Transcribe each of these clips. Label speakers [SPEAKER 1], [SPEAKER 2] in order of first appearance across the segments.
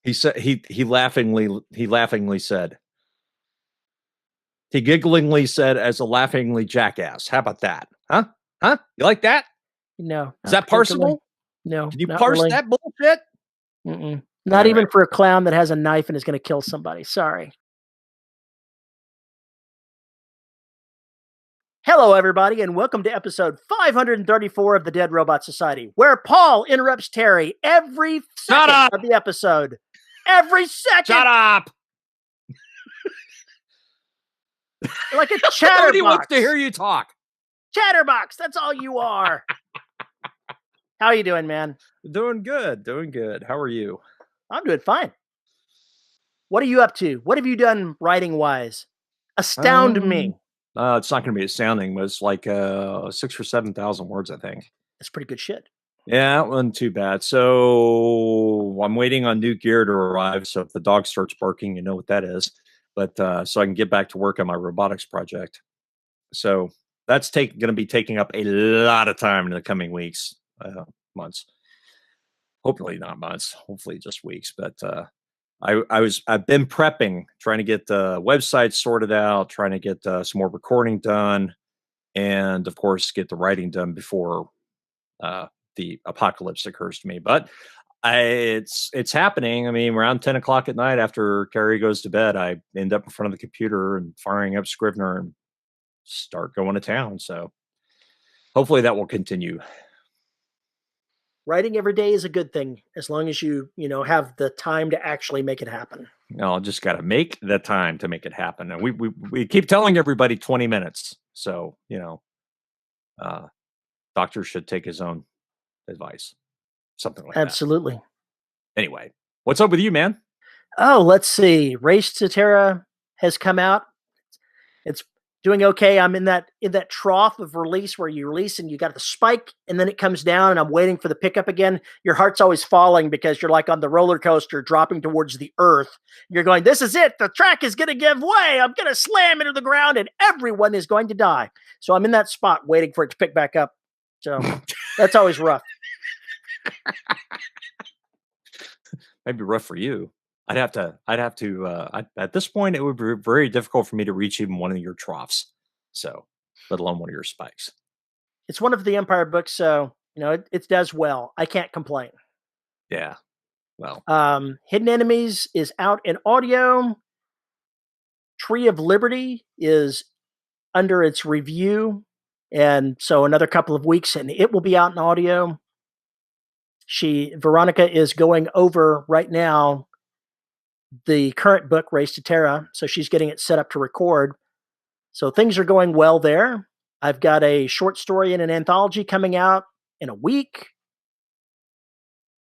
[SPEAKER 1] He said he laughingly said. He gigglingly said as a laughingly jackass. How about that? Huh? Huh? You like that?
[SPEAKER 2] No.
[SPEAKER 1] Is that parsable?
[SPEAKER 2] No.
[SPEAKER 1] Can you
[SPEAKER 2] not
[SPEAKER 1] parse
[SPEAKER 2] really.
[SPEAKER 1] that bullshit?
[SPEAKER 2] Not even for a clown that has a knife and is going to kill somebody. Sorry. Hello, everybody, and welcome to episode 534 of the Dead Robot Society, where Paul interrupts Terry every second of the episode. Every second!
[SPEAKER 1] Shut up!
[SPEAKER 2] Like a chatterbox.
[SPEAKER 1] Nobody wants to hear you talk.
[SPEAKER 2] Chatterbox, that's all you are. How are you doing, man?
[SPEAKER 1] Doing good. How are you?
[SPEAKER 2] I'm doing fine. What are you up to? What have you done writing-wise? Astound me.
[SPEAKER 1] It's not going to be astounding, but it's like 6,000 or 7,000 words, I think.
[SPEAKER 2] That's pretty good shit.
[SPEAKER 1] Yeah, it wasn't too bad. So I'm waiting on new gear to arrive. So if the dog starts barking, you know what that is. But so I can get back to work on my robotics project. So that's going to be taking up a lot of time in the coming weeks, months. Hopefully not months. Hopefully just weeks. But I've been prepping, trying to get the website sorted out, trying to get some more recording done, and of course get the writing done before the apocalypse occurs to me. But it's happening. I mean, around 10 o'clock at night after Carrie goes to bed, I end up in front of the computer and firing up Scrivener and start going to town. So hopefully that will continue.
[SPEAKER 2] Writing every day is a good thing, as long as you have the time to actually make it happen.
[SPEAKER 1] No, just got to make the time to make it happen. And we keep telling everybody 20 minutes. So, doctor should take his own advice. Something like that.
[SPEAKER 2] Absolutely.
[SPEAKER 1] Anyway, what's up with you, man?
[SPEAKER 2] Oh, let's see. Race to Terra has come out. It's doing okay. I'm in that trough of release where you release and you got the spike and then it comes down and I'm waiting for the pickup again. Your heart's always falling because you're like on the roller coaster dropping towards the earth. You're going, this is it. The track is going to give way. I'm going to slam into the ground and everyone is going to die. So I'm in that spot waiting for it to pick back up. So that's always rough.
[SPEAKER 1] Maybe rough for you. I'd have to, at this point, it would be very difficult for me to reach even one of your troughs. So, let alone one of your spikes.
[SPEAKER 2] It's one of the Empire books, so, it does well. I can't complain.
[SPEAKER 1] Yeah. Well.
[SPEAKER 2] Hidden Enemies is out in audio. Tree of Liberty is under its review. And so another couple of weeks and it will be out in audio. Veronica is going over right now the current book, Race to Terra. So she's getting it set up to record. So things are going well there. I've got a short story in an anthology coming out in a week.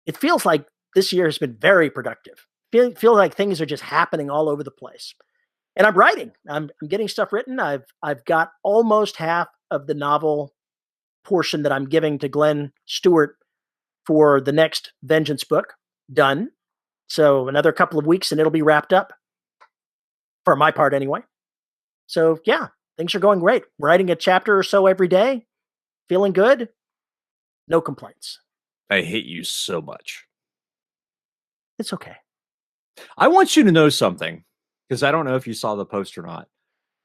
[SPEAKER 2] It feels like this year has been very productive. Feel like things are just happening all over the place. And I'm writing. I'm getting stuff written. I've got almost half of the novel portion that I'm giving to Glen Stewart for the next Vengeance book done. So another couple of weeks and it'll be wrapped up for my part anyway. So yeah, things are going great. Writing a chapter or so every day, feeling good. No complaints.
[SPEAKER 1] I hate you so much.
[SPEAKER 2] It's okay.
[SPEAKER 1] I want you to know something, because I don't know if you saw the post or not.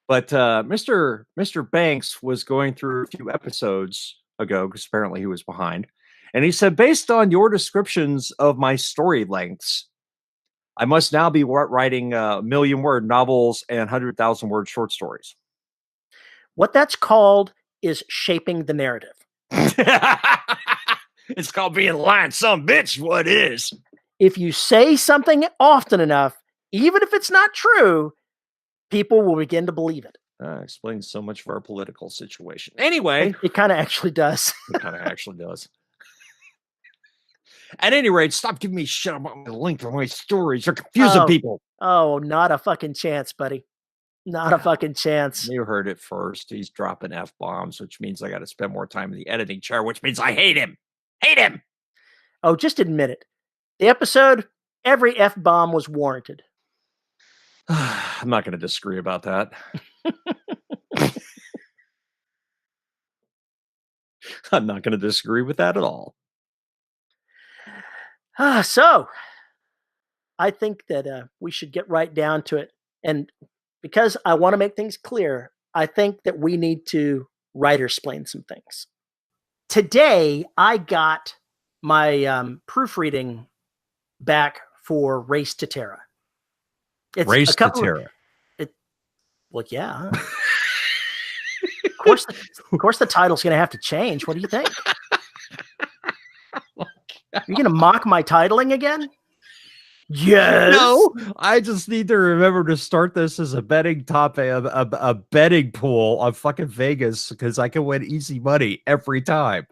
[SPEAKER 1] But Mr. Banks was going through a few episodes ago, because apparently he was behind. And he said, based on your descriptions of my story lengths, I must now be writing 1,000,000-word novels and 100,000-word short stories.
[SPEAKER 2] What that's called is shaping the narrative.
[SPEAKER 1] It's called being lying some bitch, what is.
[SPEAKER 2] If you say something often enough, even if it's not true, people will begin to believe it.
[SPEAKER 1] Explains so much of our political situation. Anyway.
[SPEAKER 2] It kind of actually does.
[SPEAKER 1] It kind of actually does. At any rate, stop giving me shit about my length of my stories. You're confusing people.
[SPEAKER 2] Oh, not a fucking chance, buddy. Not a fucking chance.
[SPEAKER 1] You heard it first. He's dropping F-bombs, which means I got to spend more time in the editing chair, which means I hate him. Hate him.
[SPEAKER 2] Oh, just admit it. The episode, every F-bomb was warranted.
[SPEAKER 1] I'm not going to disagree about that. I'm not going to disagree with that at all.
[SPEAKER 2] So, I think that we should get right down to it. And because I want to make things clear, I think that we need to writer-splain some things. Today, I got my proofreading back for Race to Terra. It's
[SPEAKER 1] Race to Terra.
[SPEAKER 2] Well, yeah. Of course, the title's going to have to change. What do you think? Are you going to mock my titling again? Yes.
[SPEAKER 1] No, I just need to remember to start this as a betting topic, a betting pool on fucking Vegas, because I can win easy money every time.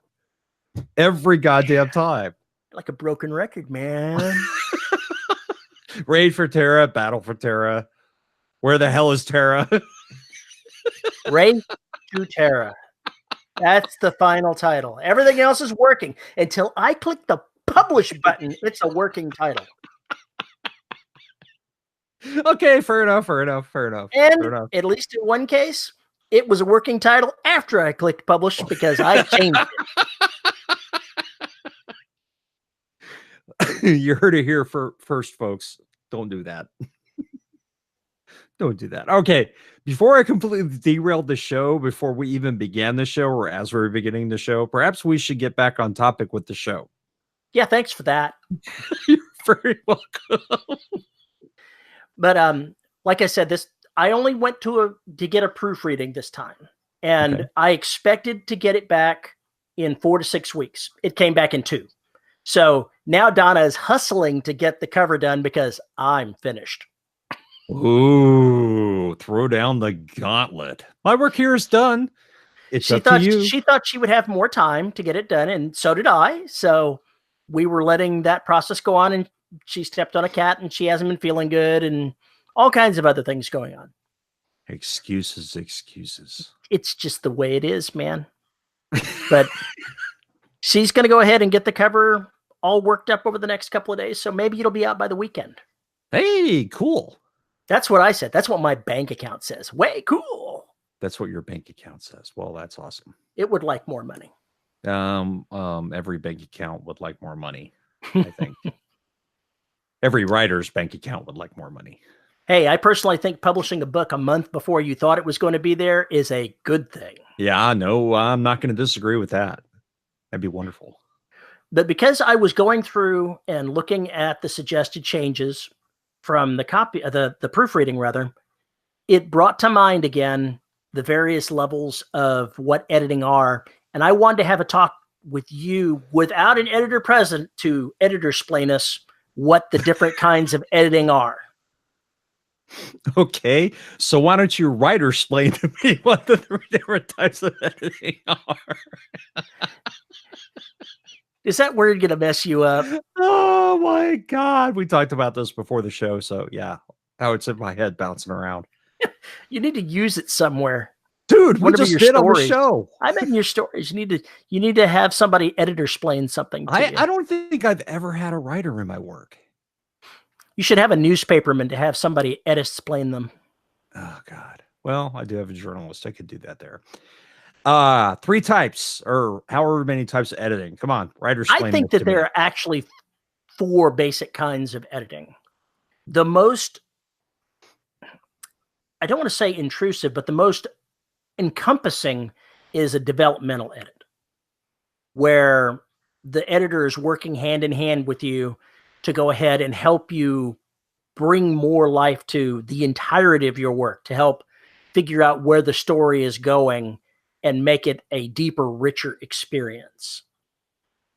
[SPEAKER 1] Every goddamn time.
[SPEAKER 2] Like a broken record, man.
[SPEAKER 1] Raid for Terra, Battle for Terra. Where the hell is Terra?
[SPEAKER 2] Raid to Terra. That's the final title. Everything else is working until I click the publish button. It's a working title.
[SPEAKER 1] Okay, fair enough.
[SPEAKER 2] And at least in one case, it was a working title after I clicked publish because I changed
[SPEAKER 1] it. You heard it here first, folks. Don't do that. Don't do that. Okay, before I completely derailed the show, before we even began the show, or as we were beginning the show, perhaps we should get back on topic with the show.
[SPEAKER 2] Yeah, thanks for that.
[SPEAKER 1] You're very welcome.
[SPEAKER 2] But like I said, I only went to get a proofreading this time, and I expected to get it back in 4 to 6 weeks. It came back in 2. So now Donna is hustling to get the cover done because I'm finished.
[SPEAKER 1] Ooh, throw down the gauntlet. My work here is done. It's up to you.
[SPEAKER 2] She thought she would have more time to get it done, and so did I. So we were letting that process go on, and she stepped on a cat, and she hasn't been feeling good, and all kinds of other things going on.
[SPEAKER 1] Excuses.
[SPEAKER 2] It's just the way it is, man. But she's going to go ahead and get the cover all worked up over the next couple of days, so maybe it'll be out by the weekend.
[SPEAKER 1] Hey, cool.
[SPEAKER 2] That's what I said. That's what my bank account says. Way cool.
[SPEAKER 1] That's what your bank account says. Well, that's awesome.
[SPEAKER 2] It would like more money.
[SPEAKER 1] Every bank account would like more money, I think. Every writer's bank account would like more money.
[SPEAKER 2] Hey, I personally think publishing a book a month before you thought it was going to be there is a good thing.
[SPEAKER 1] Yeah, no, I'm not going to disagree with that. That'd be wonderful.
[SPEAKER 2] But because I was going through and looking at the suggested changes from the proofreading rather, it brought to mind again the various levels of what editing are. And I wanted to have a talk with you without an editor present to editorsplain us what the different kinds of editing are.
[SPEAKER 1] Okay, so why don't you writersplain to me what the 3 different types of editing are?
[SPEAKER 2] Is that word going to mess you up?
[SPEAKER 1] Oh my God. We talked about this before the show. So yeah, how it's in my head bouncing around.
[SPEAKER 2] You need to use it somewhere.
[SPEAKER 1] Dude, we just did on the show.
[SPEAKER 2] I meant in your stories. You need to have somebody editorsplain something to you.
[SPEAKER 1] I don't think I've ever had a writer in my work.
[SPEAKER 2] You should have a newspaperman to have somebody editorsplain them.
[SPEAKER 1] Oh God. Well, I do have a journalist. I could do that there. 3 types or however many types of editing. Come on, writersplain.
[SPEAKER 2] I think that there are actually 4 basic kinds of editing. The most, I don't want to say intrusive, but the most encompassing is a developmental edit, where the editor is working hand in hand with you to go ahead and help you bring more life to the entirety of your work, to help figure out where the story is going and make it a deeper, richer experience.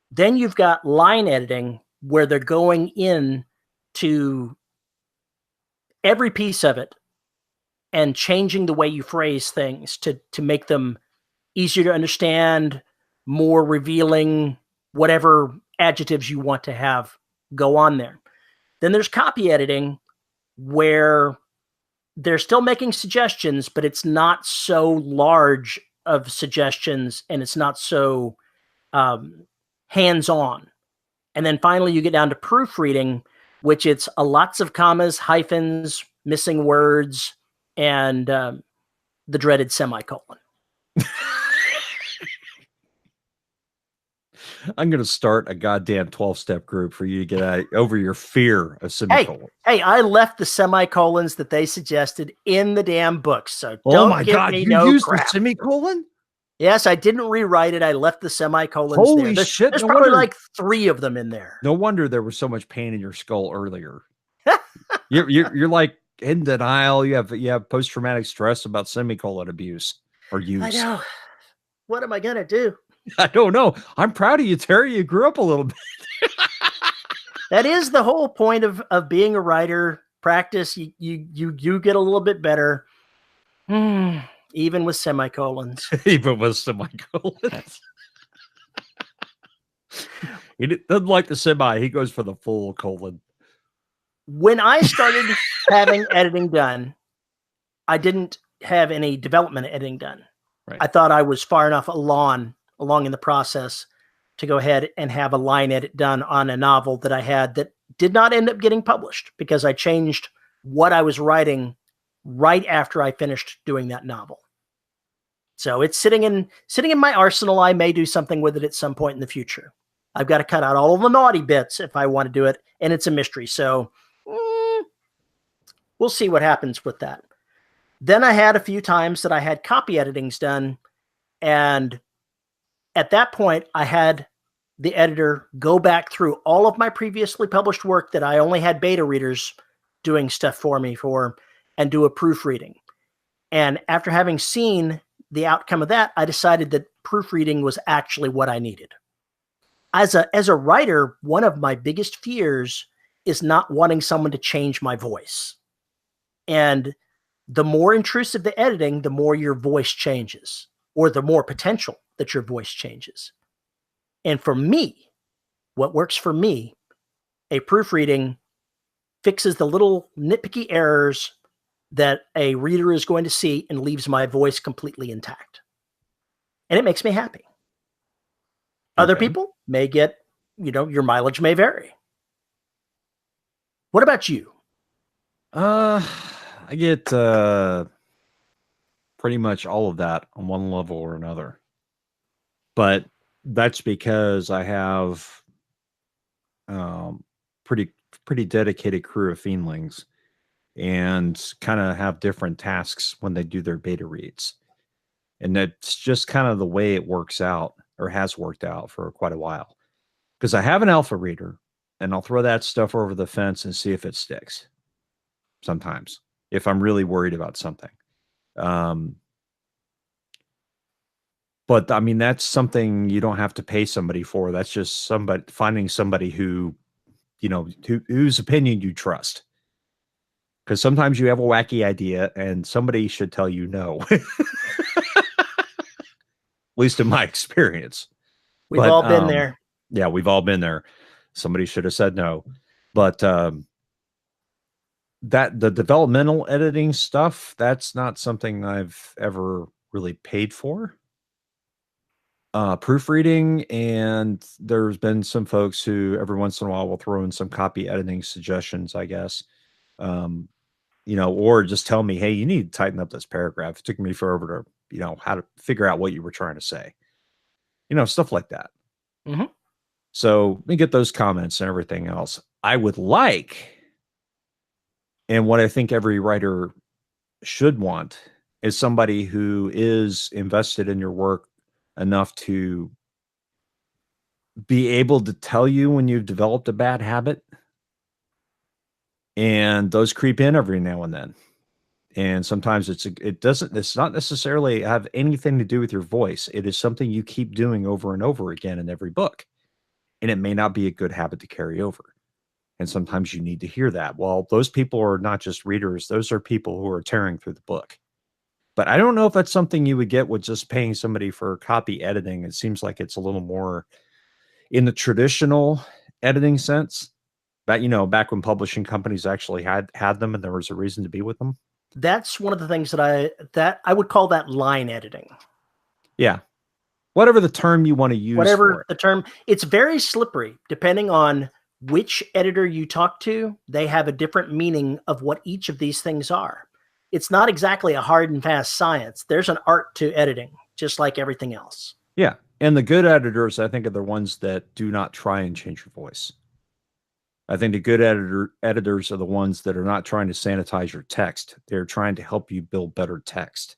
[SPEAKER 2] Then you've got line editing, where they're going in to every piece of it and changing the way you phrase things to make them easier to understand, more revealing, whatever adjectives you want to have go on there. Then there's copy editing, where they're still making suggestions, but it's not so large of suggestions, and it's not so hands-on. And then finally, you get down to proofreading, which it's lots of commas, hyphens, missing words, and the dreaded semicolon.
[SPEAKER 1] I'm going to start a goddamn 12-step group for you to get over your fear of semicolons.
[SPEAKER 2] Hey, I left the semicolons that they suggested in the damn books, so don't give me no
[SPEAKER 1] used
[SPEAKER 2] crap.
[SPEAKER 1] the semicolon?
[SPEAKER 2] Yes, I didn't rewrite it. I left the semicolons
[SPEAKER 1] Holy
[SPEAKER 2] there.
[SPEAKER 1] shit!
[SPEAKER 2] There's probably like 3 of them in there.
[SPEAKER 1] No wonder there was so much pain in your skull earlier. You're like in denial. You have post-traumatic stress about semicolon abuse or use.
[SPEAKER 2] I know. What am I gonna do?
[SPEAKER 1] I don't know. I'm proud of you, Terry. You grew up a little bit.
[SPEAKER 2] That is the whole point of being a writer. Practice. You get a little bit better. Even with semicolons.
[SPEAKER 1] Even with semicolons. He doesn't like the semi. He goes for the full colon.
[SPEAKER 2] When I started having editing done, I didn't have any development editing done.
[SPEAKER 1] Right.
[SPEAKER 2] I thought I was far enough along in the process to go ahead and have a line edit done on a novel that I had that did not end up getting published because I changed what I was writing right after I finished doing that novel. So it's sitting in my arsenal. I may do something with it at some point in the future. I've got to cut out all of the naughty bits if I want to do it, and it's a mystery. So we'll see what happens with that. Then I had a few times that I had copy editings done, and at that point, I had the editor go back through all of my previously published work that I only had beta readers doing stuff for me for, and do a proofreading. And after having seen the outcome of that, I decided that proofreading was actually what I needed. As a writer, one of my biggest fears is not wanting someone to change my voice. And the more intrusive the editing, the more your voice changes, or the more potential that your voice changes. And for me, what works for me, a proofreading fixes the little nitpicky errors that a reader is going to see and leaves my voice completely intact. And it makes me happy. Other people may get, your mileage may vary. What about you?
[SPEAKER 1] I get pretty much all of that on one level or another. But that's because I have pretty dedicated crew of fiendlings and kind of have different tasks when they do their beta reads. And that's just kind of the way it works out, or has worked out for quite a while. Because I have an alpha reader, and I'll throw that stuff over the fence and see if it sticks. Sometimes, if I'm really worried about something. But I mean, that's something you don't have to pay somebody for. That's just finding somebody who, whose opinion you trust. Because sometimes you have a wacky idea and somebody should tell you no. At least in my experience.
[SPEAKER 2] We've all been there.
[SPEAKER 1] Yeah, we've all been there. Somebody should have said no. But that the developmental editing stuff, that's not something I've ever really paid for. Proofreading, and there's been some folks who every once in a while will throw in some copy editing suggestions, I guess. Or just tell me, hey, you need to tighten up this paragraph. It took me forever to, how to figure out what you were trying to say. Stuff like that.
[SPEAKER 2] Mm-hmm.
[SPEAKER 1] So we get those comments and everything else. I would like, and what I think every writer should want, is somebody who is invested in your work enough to be able to tell you when you've developed a bad habit. And those creep in every now and then. And sometimes it's not necessarily have anything to do with your voice. It is something you keep doing over and over again in every book. And it may not be a good habit to carry over. And sometimes you need to hear that. Well, those people are not just readers. Those are people who are tearing through the book. But I don't know if that's something you would get with just paying somebody for copy editing. It seems like it's a little more in the traditional editing sense. Back when publishing companies actually had them and there was a reason to be with them.
[SPEAKER 2] That's one of the things that I would call that line editing.
[SPEAKER 1] Yeah. Whatever the term you want to use.
[SPEAKER 2] Whatever the term, it's very slippery depending on which editor you talk to. They have a different meaning of what each of these things are. It's not exactly a hard and fast science. There's an art to editing, just like everything else.
[SPEAKER 1] Yeah. And the good editors, I think, are the ones that do not try and change your voice. I think the good editors are the ones that are not trying to sanitize your text. They're trying to help you build better text.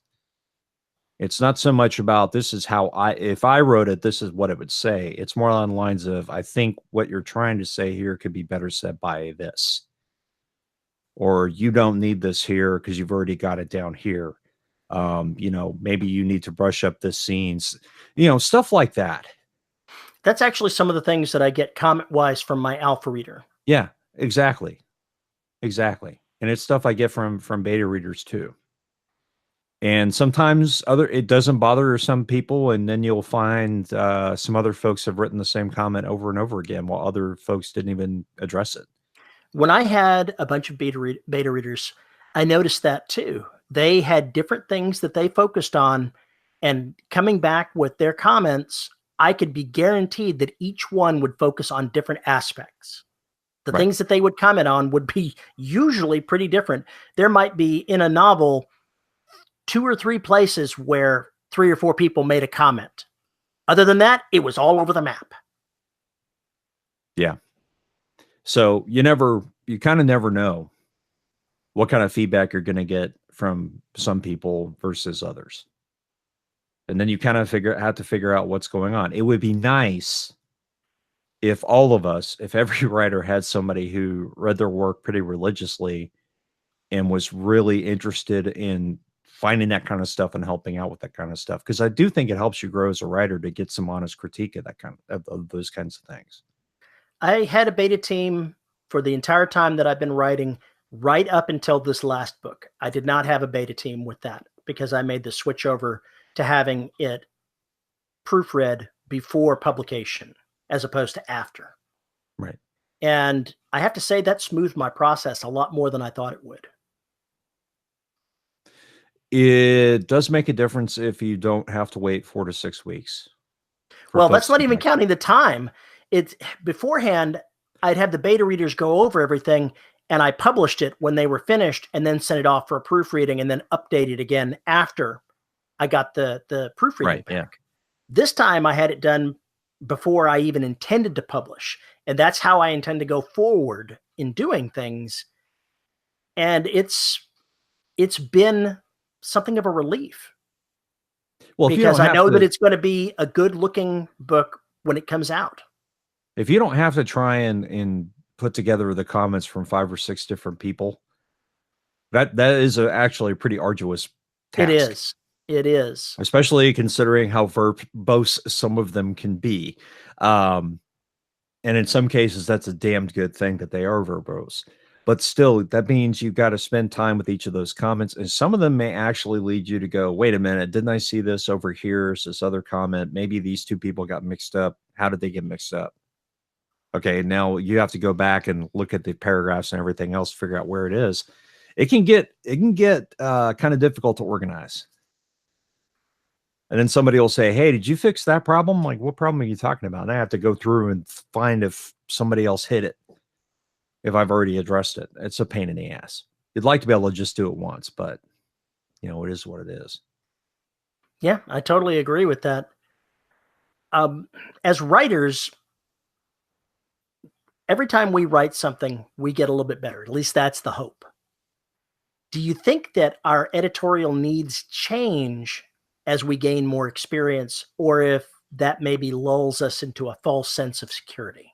[SPEAKER 1] It's not so much about this is how if I wrote it, this is what it would say. It's more on the lines of, I think what you're trying to say here could be better said by this. Or you don't need this here because you've already got it down here. You know, maybe you need to brush up the scenes, you know, stuff like that.
[SPEAKER 2] That's actually some of the things that I get comment-wise from my alpha reader.
[SPEAKER 1] Yeah, exactly. Exactly. And it's stuff I get from beta readers too. And sometimes it doesn't bother some people, and then you'll find some other folks have written the same comment over and over again while other folks didn't even address it.
[SPEAKER 2] When I had a bunch of beta readers, I noticed that too. They had different things that they focused on, and coming back with their comments, I could be guaranteed that each one would focus on different aspects. The
[SPEAKER 1] Right.
[SPEAKER 2] things that they would comment on would be usually pretty different. There might be in a novel 2 or 3 places where 3 or 4 people made a comment. Other than that, it was all over the map.
[SPEAKER 1] Yeah. So you kind of never know what kind of feedback you're going to get from some people versus others. And then you kind of have to figure out what's going on. It would be nice if all of us, if every writer had somebody who read their work pretty religiously and was really interested in finding that kind of stuff and helping out with that kind of stuff. Because I do think it helps you grow as a writer to get some honest critique of that of those kinds of things.
[SPEAKER 2] I had a beta team for the entire time that I've been writing, right up until this last book. I did not have a beta team with that because I made the switch over to having it proofread before publication as opposed to after.
[SPEAKER 1] Right.
[SPEAKER 2] And I have to say that smoothed my process a lot more than I thought it would.
[SPEAKER 1] It does make a difference if you don't have to wait 4 to 6 weeks.
[SPEAKER 2] Well, that's not even counting the time. It's beforehand, I'd have the beta readers go over everything, and I published it when they were finished and then sent it off for a proofreading and then update it again after I got the proofreading back.
[SPEAKER 1] Yeah.
[SPEAKER 2] This time I had it done before I even intended to publish. And that's how I intend to go forward in doing things. And it's been something of a relief. Well, because I know that it's going to be a good looking book when it comes out.
[SPEAKER 1] If you don't have to try and put together the comments from 5 or 6 different people, that is actually a pretty arduous task.
[SPEAKER 2] It is. It is.
[SPEAKER 1] Especially considering how verbose some of them can be. And in some cases, that's a damned good thing that they are verbose. But still, that means you've got to spend time with each of those comments. And some of them may actually lead you to go, wait a minute, didn't I see this over here? Is this other comment? Maybe these 2 people got mixed up. How did they get mixed up? Okay, now you have to go back and look at the paragraphs and everything else, figure out where it is. It can get kind of difficult to organize. And then somebody will say, hey, did you fix that problem? Like, what problem are you talking about? And I have to go through and find if somebody else hit it, if I've already addressed it. It's a pain in the ass. You'd like to be able to just do it once, but, you know, it is what it is.
[SPEAKER 2] Yeah, I totally agree with that. As writers, every time we write something, we get a little bit better. At least that's the hope. Do you think that our editorial needs change as we gain more experience, or if that maybe lulls us into a false sense of security?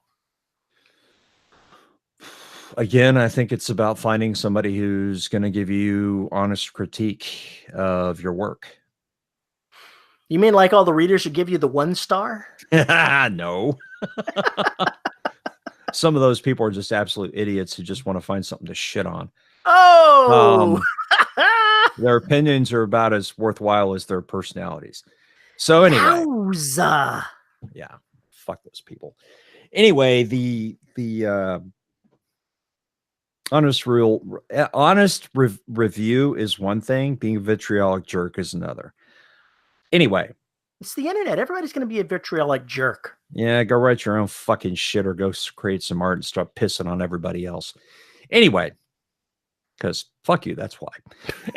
[SPEAKER 1] Again, I think it's about finding somebody who's going to give you honest critique of your work.
[SPEAKER 2] You mean like all the readers who give you the 1 star?
[SPEAKER 1] No. Some of those people are just absolute idiots who just want to find something to shit on.
[SPEAKER 2] Oh!
[SPEAKER 1] Their opinions are about as worthwhile as their personalities. So anyway.
[SPEAKER 2] Yowza.
[SPEAKER 1] Yeah. Fuck those people. Anyway, the honest review is one thing. Being a vitriolic jerk is another. Anyway.
[SPEAKER 2] It's the internet. Everybody's going to be a vitriolic jerk.
[SPEAKER 1] Yeah, go write your own fucking shit or go create some art and start pissing on everybody else. Anyway. Because fuck you, that's why.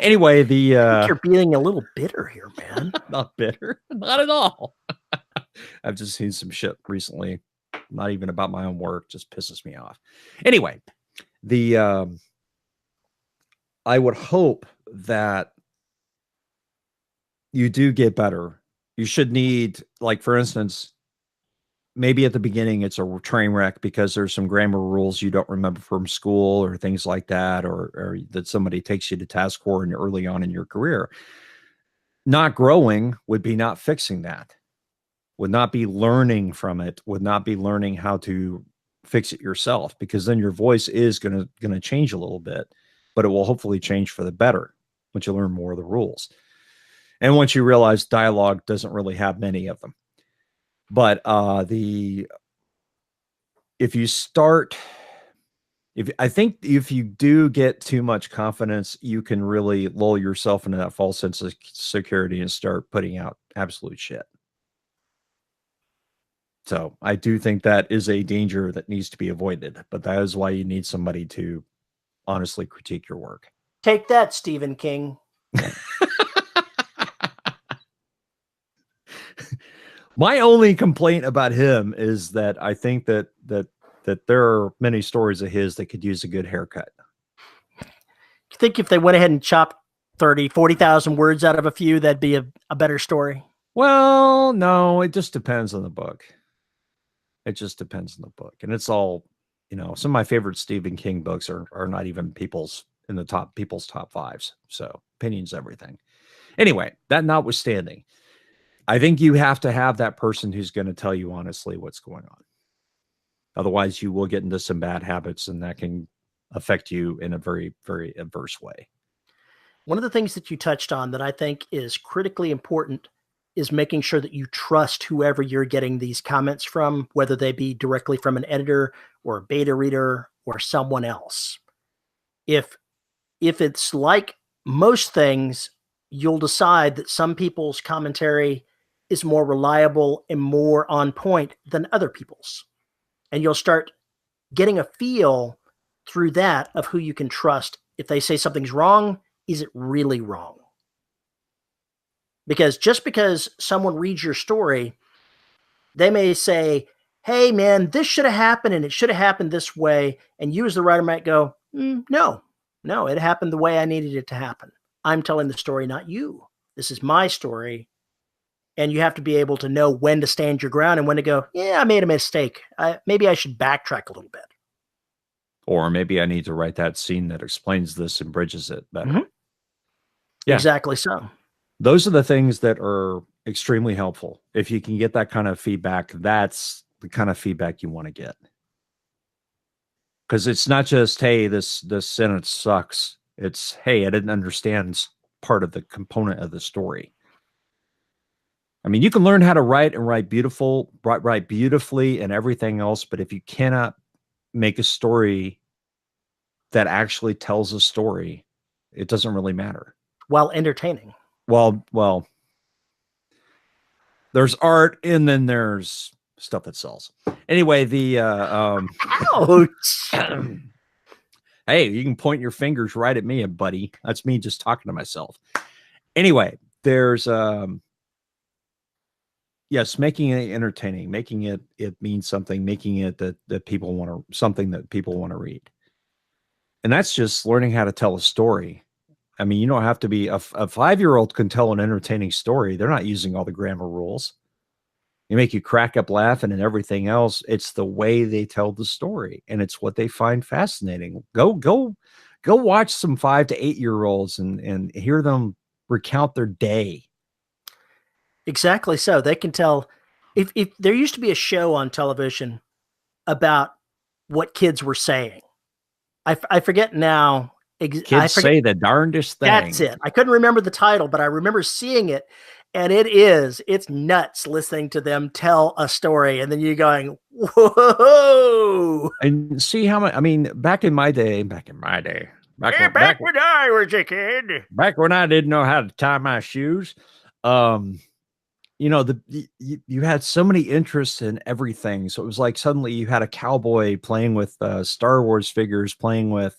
[SPEAKER 1] Anyway,
[SPEAKER 2] I think you're being a little bitter here, man.
[SPEAKER 1] Not bitter, not at all. I've just seen some shit recently, not even about my own work, just pisses me off. Anyway, I would hope that you do get better. You should need, like, for instance, maybe at the beginning it's a train wreck because there's some grammar rules you don't remember from school or things like that, or that somebody takes you to task for and early on in your career. Not growing would be not fixing that, would not be learning from it, would not be learning how to fix it yourself, because then your voice is going to change a little bit, but it will hopefully change for the better once you learn more of the rules. And once you realize dialogue doesn't really have many of them. But I think if you do get too much confidence, you can really lull yourself into that false sense of security and start putting out absolute shit. So I do think that is a danger that needs to be avoided, but that is why you need somebody to honestly critique your work.
[SPEAKER 2] Take that, Stephen King.
[SPEAKER 1] My only complaint about him is that I think that there are many stories of his that could use a good haircut.
[SPEAKER 2] You think if they went ahead and chopped 40,000 words out of a few, that'd be a better story?
[SPEAKER 1] Well, no, it just depends on the book. It just depends on the book. And it's all, some of my favorite Stephen King books are not even people's top fives. So opinions, everything. Anyway, that notwithstanding, I think you have to have that person who's going to tell you honestly what's going on. Otherwise, you will get into some bad habits, and that can affect you in a very, very adverse way.
[SPEAKER 2] One of the things that you touched on that I think is critically important is making sure that you trust whoever you're getting these comments from, whether they be directly from an editor or a beta reader or someone else. If it's like most things, you'll decide that some people's commentary is more reliable and more on point than other people's. And you'll start getting a feel through that of who you can trust. If they say something's wrong, is it really wrong? Because just because someone reads your story, they may say, hey, man, this should have happened and it should have happened this way. And you as the writer might go, no, it happened the way I needed it to happen. I'm telling the story, not you. This is my story. And you have to be able to know when to stand your ground and when to go, yeah, I made a mistake. Maybe I should backtrack a little bit.
[SPEAKER 1] Or maybe I need to write that scene that explains this and bridges it better.
[SPEAKER 2] Mm-hmm. Yeah. Exactly so.
[SPEAKER 1] Those are the things that are extremely helpful. If you can get that kind of feedback, that's the kind of feedback you want to get. Because it's not just, hey, this sentence sucks. It's, hey, I didn't understand part of the component of the story. I mean, you can learn how to write and write beautifully and everything else, but if you cannot make a story that actually tells a story, it doesn't really matter.
[SPEAKER 2] While entertaining.
[SPEAKER 1] Well, there's art and then there's stuff that sells. Anyway, ouch. Hey, you can point your fingers right at me, buddy. That's me just talking to myself. Anyway, there's yes, making it entertaining, making it mean something, making it that people want to, something that people want to read. And that's just learning how to tell a story. I mean, you don't have to be a 5-year-old can tell an entertaining story. They're not using all the grammar rules. They make you crack up laughing and everything else. It's the way they tell the story, and it's what they find fascinating. Go watch some 5 to 8-year-olds and hear them recount their day.
[SPEAKER 2] Exactly so. They can tell. If there used to be a show on television about what kids were saying, I forget now.
[SPEAKER 1] Kids say the darndest thing.
[SPEAKER 2] That's it. I couldn't remember the title, but I remember seeing it, and it's nuts listening to them tell a story, and then you're going, whoa!
[SPEAKER 1] And see how much. I mean, back in my day, back when I was a kid, back when I didn't know how to tie my shoes, you know, you had so many interests in everything. So it was like suddenly you had a cowboy playing with Star Wars figures, playing with,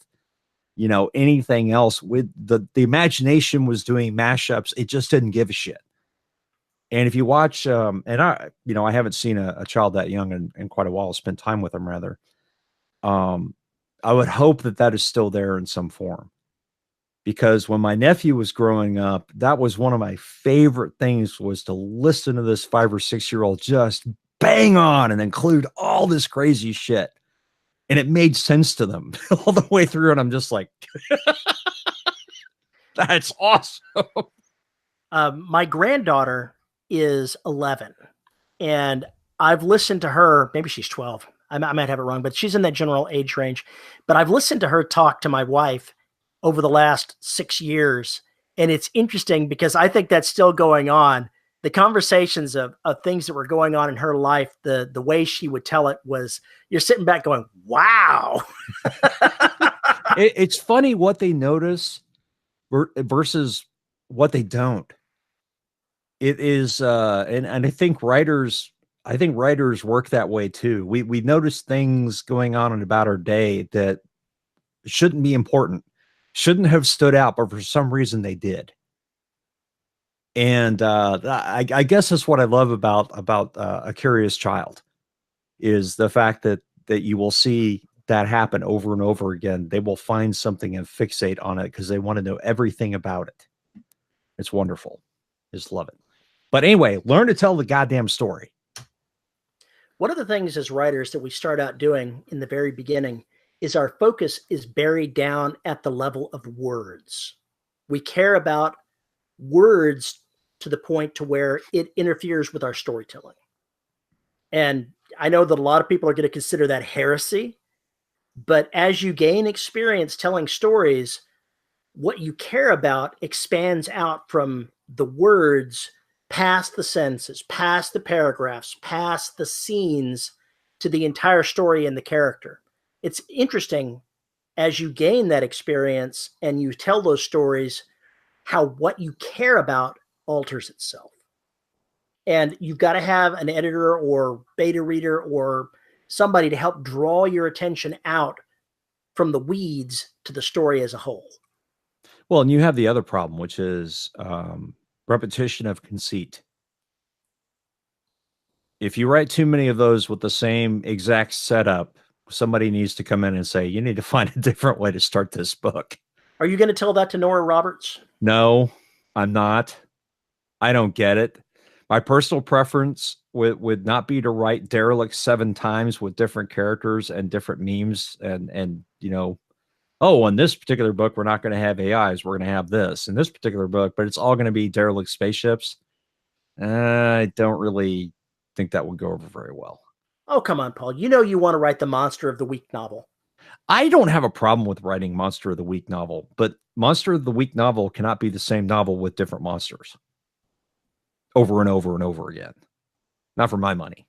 [SPEAKER 1] you know, anything else. With the imagination was doing mashups. It just didn't give a shit. And if you watch, and I haven't seen a child that young in quite a while, spent time with them rather. I would hope that is still there in some form, because when my nephew was growing up, that was one of my favorite things, was to listen to this 5 or 6-year-old just bang on and include all this crazy shit. And it made sense to them all the way through. And I'm just like, that's awesome.
[SPEAKER 2] My granddaughter is 11, and I've listened to her. Maybe she's 12. I might have it wrong, but she's in that general age range. But I've listened to her talk to my wife over the last 6 years. And it's interesting because I think that's still going on. The conversations of things that were going on in her life, the way she would tell it was, you're sitting back going, wow.
[SPEAKER 1] It's funny what they notice versus what they don't. It is, and I think writers work that way too. We notice things going on in about our day that shouldn't be important, shouldn't have stood out, but for some reason they did. And I guess that's what I love about A Curious Child, is the fact that you will see that happen over and over again. They will find something and fixate on it because they want to know everything about it. It's wonderful. Just love it. But anyway, learn to tell the goddamn story.
[SPEAKER 2] One of the things as writers that we start out doing in the very beginning is our focus is buried down at the level of words. We care about words to the point to where it interferes with our storytelling. And I know that a lot of people are going to consider that heresy, but as you gain experience telling stories, what you care about expands out from the words past the sentences, past the paragraphs, past the scenes, to the entire story and the character. It's interesting as you gain that experience and you tell those stories, how what you care about alters itself. And you've got to have an editor or beta reader or somebody to help draw your attention out from the weeds to the story as a whole.
[SPEAKER 1] Well, and you have the other problem, which is repetition of conceit. If you write too many of those with the same exact setup, somebody needs to come in and say, you need to find a different way to start this book.
[SPEAKER 2] Are you going to tell that to Nora Roberts?
[SPEAKER 1] No, I'm not. I don't get it. My personal preference would not be to write Derelict 7 times with different characters and different memes and oh, in this particular book, we're not going to have AIs. We're going to have this in this particular book, but it's all going to be derelict spaceships. I don't really think that would go over very well.
[SPEAKER 2] Oh, come on, Paul. You know you want to write the Monster of the Week novel.
[SPEAKER 1] I don't have a problem with writing Monster of the Week novel, but Monster of the Week novel cannot be the same novel with different monsters over and over and over again. Not for my money.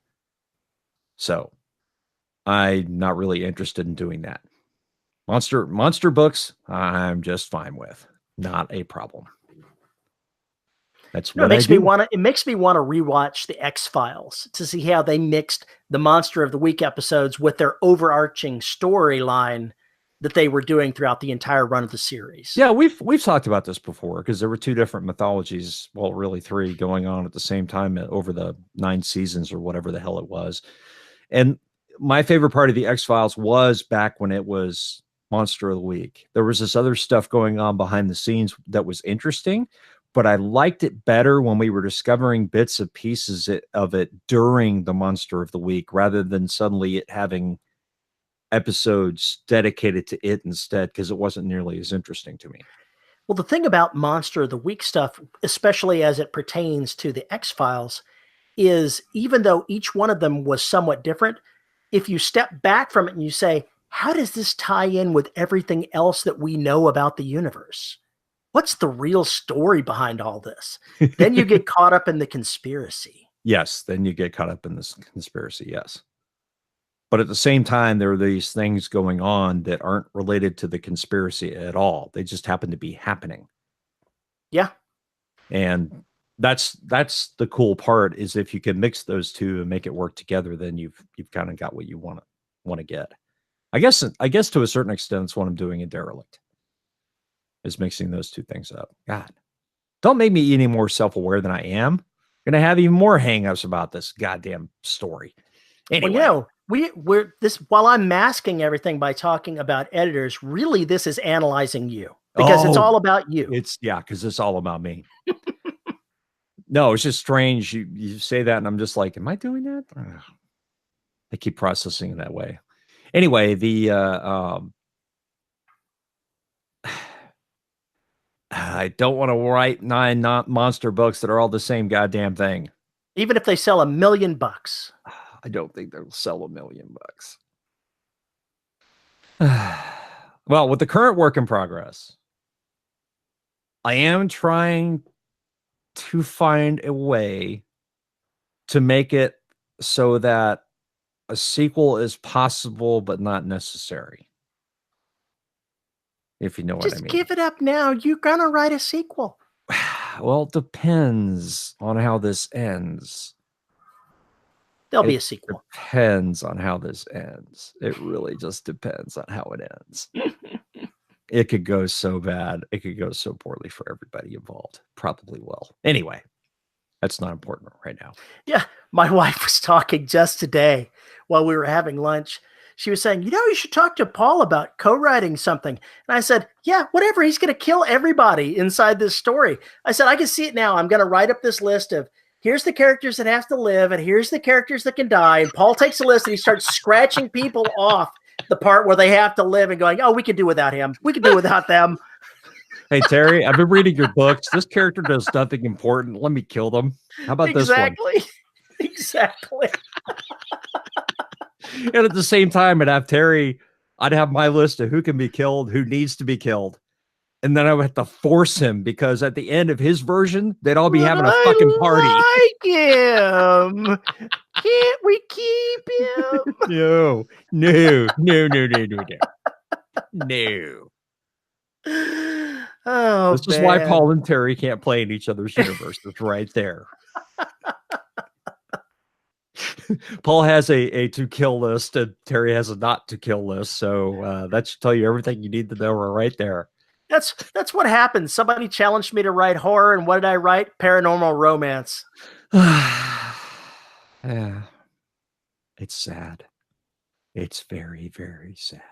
[SPEAKER 1] So I'm not really interested in doing that. Monster books, I'm just fine with. Not a problem. That's what
[SPEAKER 2] it makes me want to rewatch the X-Files to see how they mixed the Monster of the Week episodes with their overarching storyline that they were doing throughout the entire run of the series.
[SPEAKER 1] Yeah, we've talked about this before because there were 2 different mythologies, well, really 3, going on at the same time over the 9 seasons or whatever the hell it was. And my favorite part of the X-Files was back when it was Monster of the Week. There was this other stuff going on behind the scenes that was interesting, but I liked it better when we were discovering bits and pieces of it during the Monster of the Week, rather than suddenly it having episodes dedicated to it instead, because it wasn't nearly as interesting to me.
[SPEAKER 2] Well, the thing about Monster of the Week stuff, especially as it pertains to the X-Files, is even though each one of them was somewhat different, if you step back from it and you say, how does this tie in with everything else that we know about the universe? What's the real story behind all this? Then you get caught up in the conspiracy.
[SPEAKER 1] Yes, then you get caught up in this conspiracy, yes. But at the same time, there are these things going on that aren't related to the conspiracy at all. They just happen to be happening.
[SPEAKER 2] Yeah.
[SPEAKER 1] And that's the cool part, is if you can mix those two and make it work together, then you've kind of got what you want to get. I guess to a certain extent, it's what I'm doing in Derelict, is mixing those two things up. God, don't make me any more self-aware than I am. Gonna have even more hangups about this goddamn story. Anyway.
[SPEAKER 2] Well, we're this while I'm masking everything by talking about editors, really this is analyzing you because it's all about you.
[SPEAKER 1] Because it's all about me. No, it's just strange. You say that and I'm just like, am I doing that? I keep processing it that way. Anyway, I don't want to write 9 monster books that are all the same goddamn thing.
[SPEAKER 2] Even if they sell $1 million.
[SPEAKER 1] I don't think they'll sell $1 million. Well, with the current work in progress, I am trying to find a way to make it so that a sequel is possible, but not necessary. If you know what I mean.
[SPEAKER 2] Just give it up now. You're going to write a sequel.
[SPEAKER 1] Well, it depends on how this ends.
[SPEAKER 2] There'll be a sequel.
[SPEAKER 1] Depends on how this ends. It really just depends on how it ends. It could go so bad. It could go so poorly for everybody involved. Probably will. Anyway, that's not important right now.
[SPEAKER 2] Yeah. My wife was talking just today while we were having lunch. She was saying, you should talk to Paul about co-writing something. And I said, yeah, whatever. He's going to kill everybody inside this story. I said, I can see it now. I'm going to write up this list of here's the characters that have to live and here's the characters that can die. And Paul takes a list and he starts scratching people off the part where they have to live and going, oh, we could do without him. We could do without them.
[SPEAKER 1] Hey, Terry, I've been reading your books. This character does nothing important. Let me kill them. How about this one?
[SPEAKER 2] Exactly.
[SPEAKER 1] And at the same time, I'd have my list of who can be killed, who needs to be killed. And then I would have to force him because at the end of his version, they'd all be having a fucking party.
[SPEAKER 2] Like him. Can't we keep him?
[SPEAKER 1] No. Oh, this is why Paul and Terry can't play in each other's universes right there. Paul has a to kill list and Terry has a not to kill list. So that should tell you everything you need to know right there.
[SPEAKER 2] That's what happened. Somebody challenged me to write horror, and what did I write? Paranormal Romance.
[SPEAKER 1] Yeah. It's sad. It's very, very sad.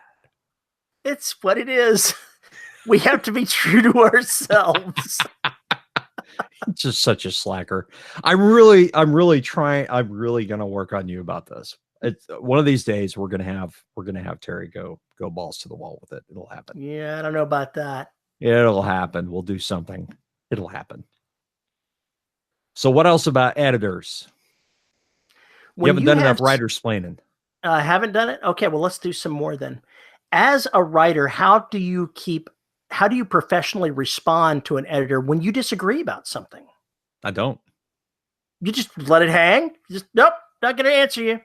[SPEAKER 2] It's what it is. We have to be true to ourselves.
[SPEAKER 1] Just such a slacker. I'm really trying. I'm really going to work on you about this. It's one of these days we're going to have Terry go balls to the wall with it. It'll happen.
[SPEAKER 2] Yeah. I don't know about that.
[SPEAKER 1] It'll happen. We'll do something. It'll happen. So what else about editors? You haven't done enough Writersplainin.
[SPEAKER 2] I haven't done it. Okay. Well, let's do some more then. As a writer, how do you professionally respond to an editor when you disagree about something?
[SPEAKER 1] I don't.
[SPEAKER 2] You just let it hang? Just, nope, not going to answer you.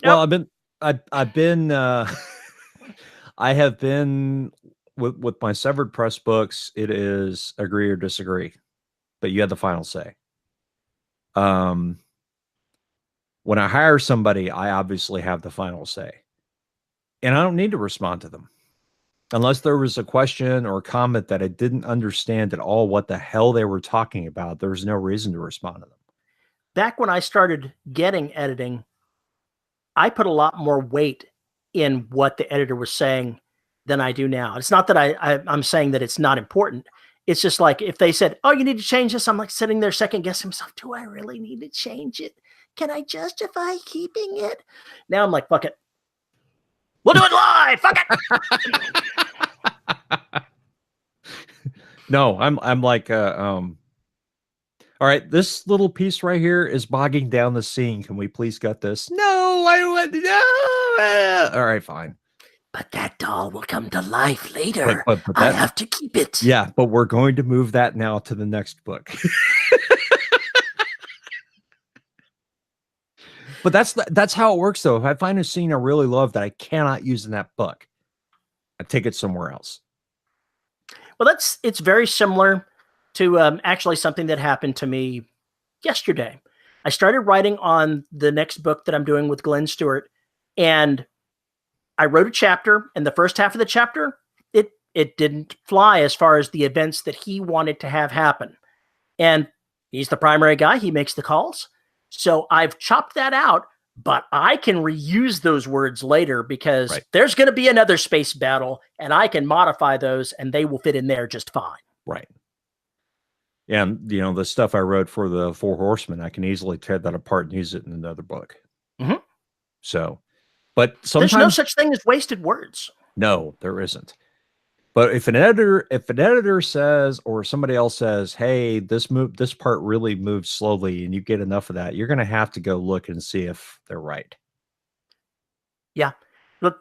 [SPEAKER 2] Nope.
[SPEAKER 1] Well, I have been with my Severed Press books, it is agree or disagree, but you had the final say. When I hire somebody, I obviously have the final say, and I don't need to respond to them. Unless there was a question or a comment that I didn't understand at all what the hell they were talking about, there's no reason to respond to them.
[SPEAKER 2] Back when I started getting editing, I put a lot more weight in what the editor was saying than I do now. It's not that I'm saying that it's not important. It's just like if they said, oh, you need to change this, I'm like sitting there second guessing myself, do I really need to change it? Can I justify keeping it? Now I'm like, fuck it. We'll do it live. Fuck it.
[SPEAKER 1] No, I'm like, all right, this little piece right here is bogging down the scene. Can we please cut this? No, I want no. All right, fine.
[SPEAKER 2] But that doll will come to life later. But I have to keep it.
[SPEAKER 1] Yeah, but we're going to move that now to the next book. But that's how it works, though. If I find a scene I really love that I cannot use in that book, I take it somewhere else.
[SPEAKER 2] Well, it's very similar to actually something that happened to me yesterday. I started writing on the next book that I'm doing with Glen Stewart, and I wrote a chapter, and the first half of the chapter, it didn't fly as far as the events that he wanted to have happen. And He's the primary guy. He makes the calls. So I've chopped that out, but I can reuse those words later because there's going to be another space battle, and I can modify those, and they will fit in there just fine.
[SPEAKER 1] Right. And, the stuff I wrote for the Four Horsemen, I can easily tear that apart and use it in another book.
[SPEAKER 2] Mm-hmm.
[SPEAKER 1] So, but sometimes...
[SPEAKER 2] There's no such thing as wasted words.
[SPEAKER 1] No, there isn't. But if an editor says, or somebody else says, hey, this part really moves slowly, and you get enough of that, you're going to have to go look and see if they're right.
[SPEAKER 2] Yeah. Look,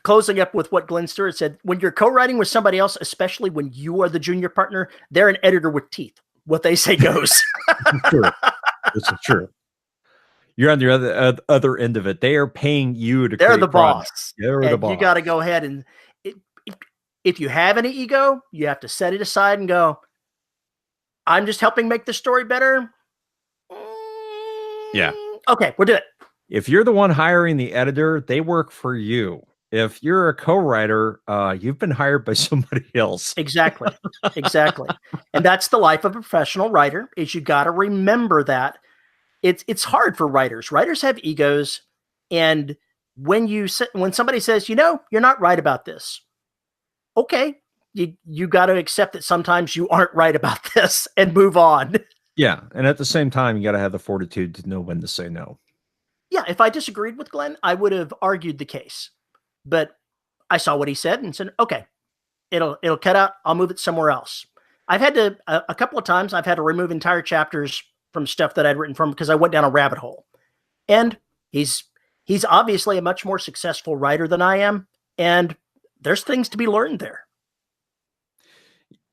[SPEAKER 2] closing up with what Glen Stewart said, when you're co-writing with somebody else, especially when you are the junior partner, they're an editor with teeth. What they say goes.
[SPEAKER 1] True. This is true. You're on the other end of it. They are paying you to.
[SPEAKER 2] They're the boss.
[SPEAKER 1] They're the boss.
[SPEAKER 2] You got to go ahead and. If you have any ego, you have to set it aside and go, I'm just helping make the story better.
[SPEAKER 1] Yeah.
[SPEAKER 2] Okay, we'll do it.
[SPEAKER 1] If you're the one hiring the editor, they work for you. If you're a co-writer, you've been hired by somebody else.
[SPEAKER 2] Exactly. Exactly. And that's the life of a professional writer, is you got to remember that. It's hard for writers. Writers have egos. And when somebody says, you're not right about this. Okay, you got to accept that sometimes you aren't right about this and move on.
[SPEAKER 1] Yeah, and at the same time, you got to have the fortitude to know when to say no.
[SPEAKER 2] Yeah, if I disagreed with Glenn, I would have argued the case. But I saw what he said and said, okay, it'll cut out. I'll move it somewhere else. I've had to, a couple of times, I've had to remove entire chapters from stuff that I'd written from because I went down a rabbit hole. And he's obviously a much more successful writer than I am. And there's things to be learned there.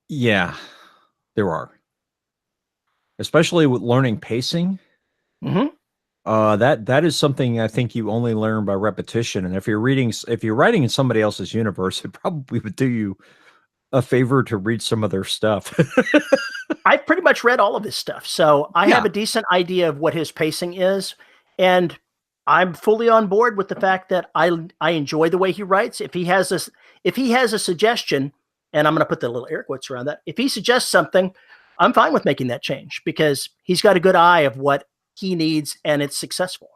[SPEAKER 1] Yeah, there are. Especially with learning pacing.
[SPEAKER 2] Mm-hmm.
[SPEAKER 1] That is something I think you only learn by repetition. And if you're writing in somebody else's universe, it probably would do you a favor to read some of their stuff.
[SPEAKER 2] I've pretty much read all of his stuff. So I have a decent idea of what his pacing is. And I'm fully on board with the fact that I enjoy the way he writes. If he has a suggestion, and I'm going to put the little air quotes around that, if he suggests something, I'm fine with making that change because he's got a good eye of what he needs and it's successful.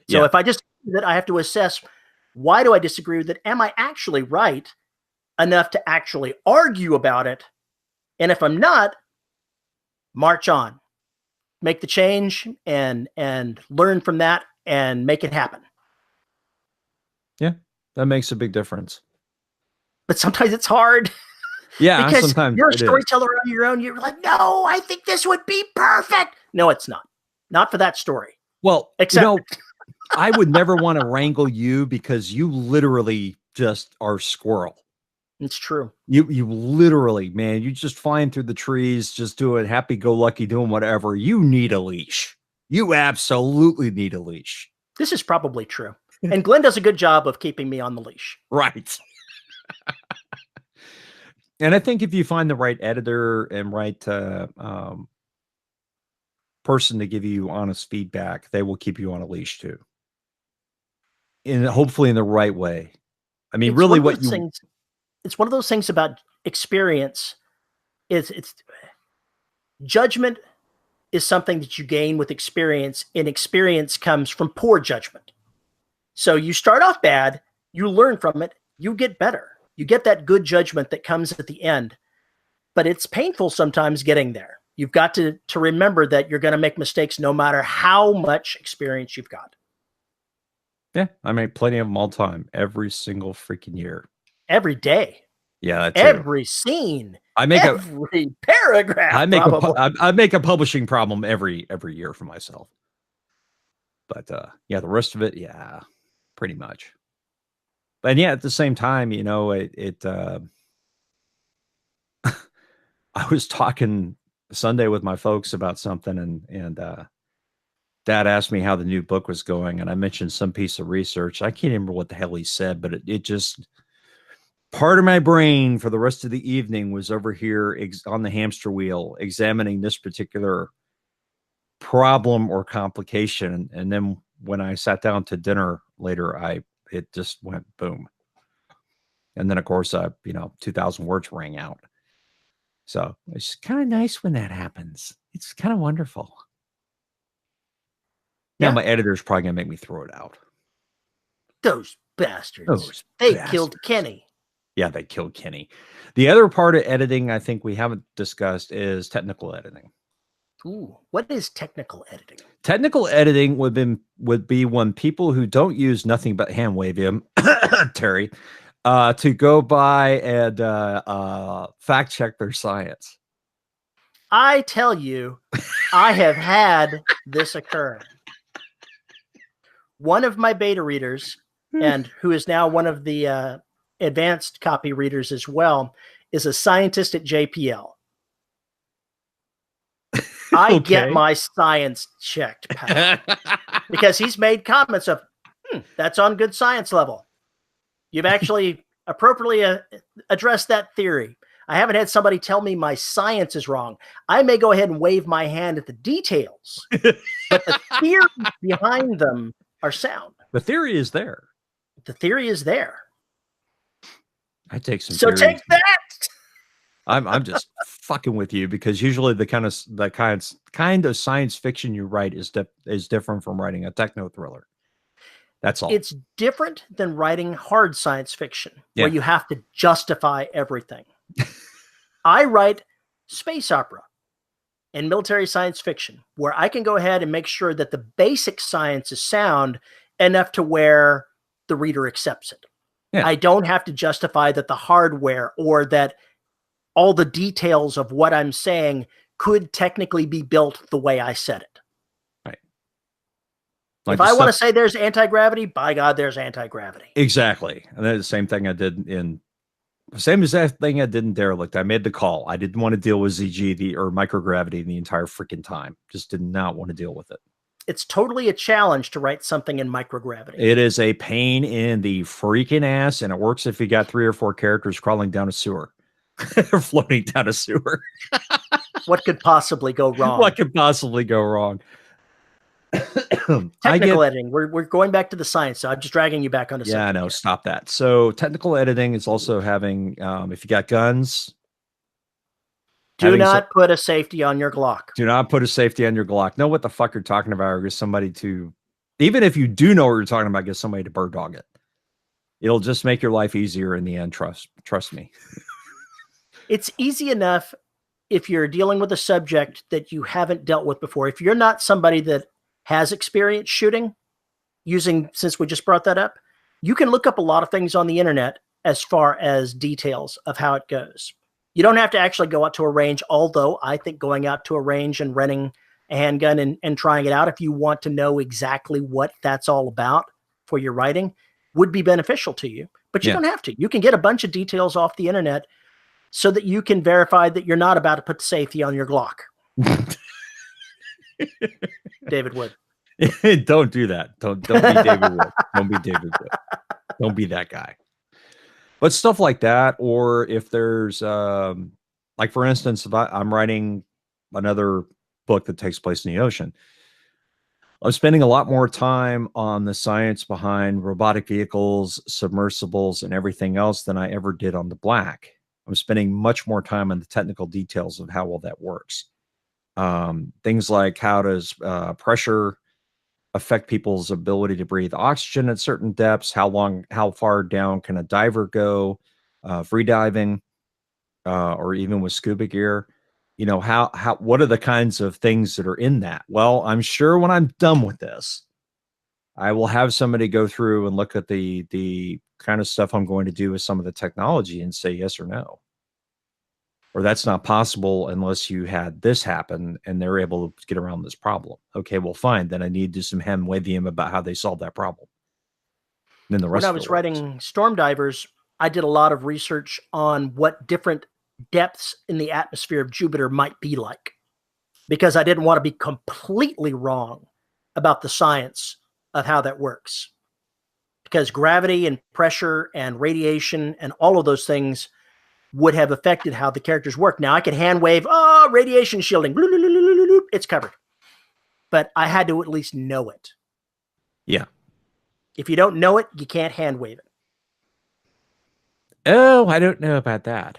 [SPEAKER 2] So if I just that, I have to assess, why do I disagree with it? Am I actually right enough to actually argue about it? And if I'm not, march on, make the change and learn from that and make it happen.
[SPEAKER 1] Yeah, that makes a big difference.
[SPEAKER 2] But sometimes it's hard.
[SPEAKER 1] Yeah,
[SPEAKER 2] because
[SPEAKER 1] sometimes
[SPEAKER 2] you're a storyteller on your own. You're like, no, I think this would be perfect. No, it's not. Not for that story.
[SPEAKER 1] Well, I would never want to wrangle you because you literally just are squirrel.
[SPEAKER 2] It's true.
[SPEAKER 1] You literally, man, you just flying through the trees, just doing happy-go-lucky, doing whatever. You need a leash. You absolutely need a leash.
[SPEAKER 2] This is probably true. And Glenn does a good job of keeping me on the leash.
[SPEAKER 1] Right. And I think if you find the right editor and right person to give you honest feedback, they will keep you on a leash too. And hopefully in the right way. I mean, really what you...
[SPEAKER 2] It's one of those things about experience. It's judgment is something that you gain with experience, and experience comes from poor judgment. So you start off bad, you learn from it, you get better. You get that good judgment that comes at the end, but it's painful sometimes getting there. You've got to remember that you're going to make mistakes no matter how much experience you've got.
[SPEAKER 1] Yeah, I make plenty of them all the time, every single freaking year.
[SPEAKER 2] Every day.
[SPEAKER 1] Yeah,
[SPEAKER 2] every scene.
[SPEAKER 1] I make
[SPEAKER 2] every paragraph.
[SPEAKER 1] I make a publishing problem every year for myself. But yeah, the rest of it, yeah, pretty much. But yeah, at the same time, I was talking Sunday with my folks about something, and Dad asked me how the new book was going, and I mentioned some piece of research. I can't remember what the hell he said, but it just, part of my brain for the rest of the evening was over here on the hamster wheel, examining this particular problem or complication. And then when I sat down to dinner later, it just went boom. And then of course, 2,000 words rang out. So it's kind of nice when that happens. It's kind of wonderful. Now my editor's probably gonna make me throw it out.
[SPEAKER 2] Those bastards. Killed Kenny.
[SPEAKER 1] Yeah, they killed Kenny. The other part of editing I think we haven't discussed is technical editing.
[SPEAKER 2] Ooh, what is technical editing?
[SPEAKER 1] Technical editing would be when people who don't use nothing but hand waving, Terry, to go by and fact check their science.
[SPEAKER 2] I tell you, I have had this occur. One of my beta readers, and who is now one of the advanced copy readers as well, is a scientist at JPL. I get my science checked, pal, because he's made comments of, that's on good science level. You've actually appropriately addressed that theory. I haven't had somebody tell me my science is wrong. I may go ahead and wave my hand at the details, but the theory behind them are sound.
[SPEAKER 1] The theory is there.
[SPEAKER 2] The theory is there.
[SPEAKER 1] I take some.
[SPEAKER 2] So take that.
[SPEAKER 1] I'm just fucking with you, because usually the kind of science fiction you write is different from writing a techno thriller. That's all.
[SPEAKER 2] It's different than writing hard science fiction, where you have to justify everything. I write space opera and military science fiction, where I can go ahead and make sure that the basic science is sound enough to where the reader accepts it. Yeah. I don't have to justify that the hardware or that all the details of what I'm saying could technically be built the way I said it.
[SPEAKER 1] Right.
[SPEAKER 2] Like if I want to say there's anti-gravity, by God, there's anti-gravity.
[SPEAKER 1] Exactly. And that's the same thing I did in Derelict. I made the call. I didn't want to deal with ZG or microgravity the entire freaking time. Just did not want to deal with it.
[SPEAKER 2] It's totally a challenge to write something in microgravity.
[SPEAKER 1] It is a pain in the freaking ass, and it works if you got 3 or 4 characters crawling down a sewer. Floating down a sewer.
[SPEAKER 2] What could possibly go wrong?
[SPEAKER 1] What could possibly go wrong?
[SPEAKER 2] Technical editing. We're going back to the science, so I'm just dragging you back on the
[SPEAKER 1] subject. Yeah, no, stop that. So technical editing is also having, if you got guns,
[SPEAKER 2] do not put a safety on your Glock.
[SPEAKER 1] Do not put a safety on your Glock. Know what the fuck you're talking about, or get somebody to, even if you do know what you're talking about, get somebody to bird dog it. It'll just make your life easier in the end. Trust me.
[SPEAKER 2] It's easy enough if you're dealing with a subject that you haven't dealt with before. If you're not somebody that has experience shooting, since we just brought that up, you can look up a lot of things on the internet as far as details of how it goes. You don't have to actually go out to a range, although I think going out to a range and renting a handgun and trying it out, if you want to know exactly what that's all about for your writing, would be beneficial to you. But you don't have to. You can get a bunch of details off the internet so that you can verify that you're not about to put safety on your Glock. David Wood.
[SPEAKER 1] Don't do that. Don't be David Wood. Don't be David Wood. Don't be that guy. But stuff like that, or if there's like for instance, if I'm writing another book that takes place in the ocean, I'm spending a lot more time on the science behind robotic vehicles, submersibles, and everything else than I ever did on the Black. I'm spending much more time on the technical details of how well that works. Things like how does pressure affect people's ability to breathe oxygen at certain depths? How far down can a diver go? Free diving, or even with scuba gear. You know, what are the kinds of things that are in that? Well, I'm sure when I'm done with this, I will have somebody go through and look at the kind of stuff I'm going to do with some of the technology and say yes or no. Or that's not possible unless you had this happen and they're able to get around this problem. Okay, well, fine. Then I need to do some hand waving about how they solved that problem. And then the rest
[SPEAKER 2] when I was writing Storm Divers, I did a lot of research on what different depths in the atmosphere of Jupiter might be like, because I didn't want to be completely wrong about the science of how that works. Because gravity and pressure and radiation and all of those things would have affected how the characters work. Now I could hand wave, radiation shielding, it's covered. But I had to at least know it.
[SPEAKER 1] Yeah.
[SPEAKER 2] If you don't know it, you can't hand wave it.
[SPEAKER 1] Oh, I don't know about that.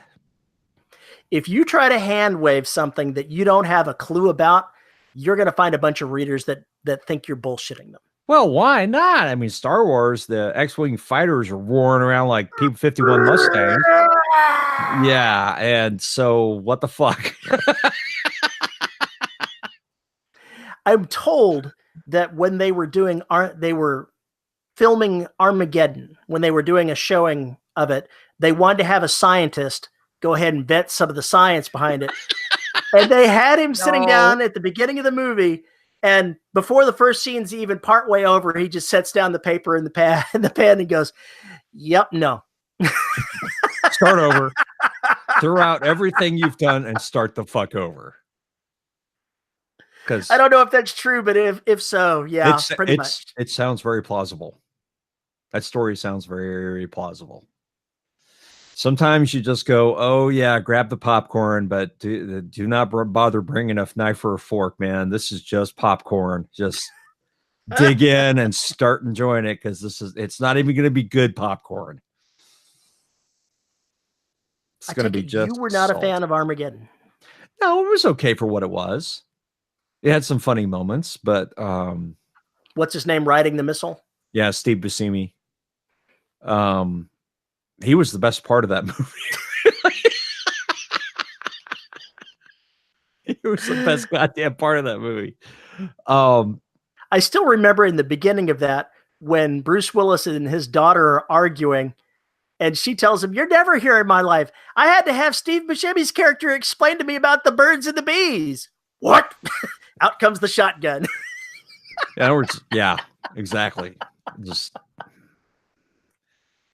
[SPEAKER 2] if you try to hand wave something that you don't have a clue about, you're going to find a bunch of readers that think you're bullshitting them.
[SPEAKER 1] Well, why not? I mean, Star Wars, the X-Wing fighters are roaring around like P-51 Mustangs. Yeah, and so what the fuck?
[SPEAKER 2] I'm told that when they were filming Armageddon, when they were doing a showing of it, they wanted to have a scientist go ahead and vet some of the science behind it. And they had him sitting down at the beginning of the movie, and before the first scene's even partway over, he just sets down the paper and the pen and goes, "Yep, no."
[SPEAKER 1] Start over. Throw out everything you've done and start the fuck over. Because
[SPEAKER 2] I don't know if that's true, but if so, yeah, pretty much.
[SPEAKER 1] It sounds very plausible. That story sounds very plausible. Sometimes you just go, oh yeah, grab the popcorn, but do not bother bringing a knife or a fork, man. This is just popcorn. Just dig in and start enjoying it, because it's not even going to be good popcorn. It's going to be just.
[SPEAKER 2] You were not a fan of Armageddon.
[SPEAKER 1] No, it was okay for what it was. It had some funny moments, but
[SPEAKER 2] what's his name riding the missile?
[SPEAKER 1] Yeah, Steve Buscemi. He was the best part of that movie. He was the best goddamn part of that movie.
[SPEAKER 2] I still remember in the beginning of that when Bruce Willis and his daughter are arguing, and she tells him, "You're never here in my life. I had to have Steve Buscemi's character explain to me about the birds and the bees." What? Out comes the shotgun.
[SPEAKER 1] Yeah, exactly.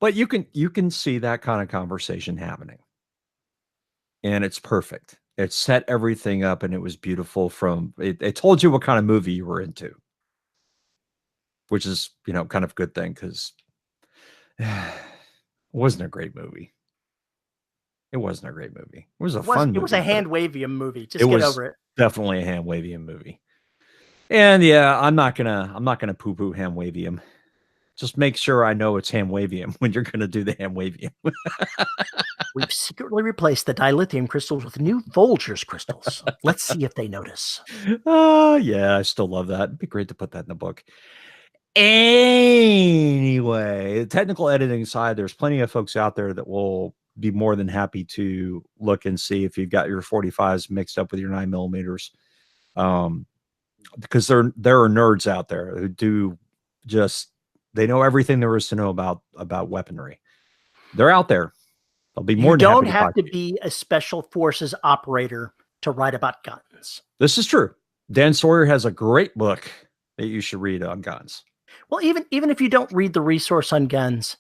[SPEAKER 1] But you can see that kind of conversation happening, and it's perfect. It set everything up, and it was beautiful. It told you what kind of movie you were into, which is kind of a good thing, because it wasn't a great movie. It wasn't a great movie. It was a fun movie.
[SPEAKER 2] It was a hand-wavium movie. Just get over it.
[SPEAKER 1] Definitely a hand-wavium movie. And yeah, I'm not gonna poo-poo hand-wavium. Just make sure I know it's ham-wavium when you're gonna do the ham-wavium.
[SPEAKER 2] We've secretly replaced the dilithium crystals with new Folgers crystals. Let's see if they notice.
[SPEAKER 1] Yeah, I still love that. It'd be great to put that in the book. Anyway, the technical editing side, there's plenty of folks out there that will be more than happy to look and see if you've got your 45s mixed up with your 9mm. Because there are nerds out there who do they know everything there is to know about weaponry. They're out there. I'll be more than happy. You don't
[SPEAKER 2] have to be a special forces operator to write about guns.
[SPEAKER 1] This is true. Dan Sawyer has a great book that you should read on guns.
[SPEAKER 2] Well, even if you don't read the resource on guns,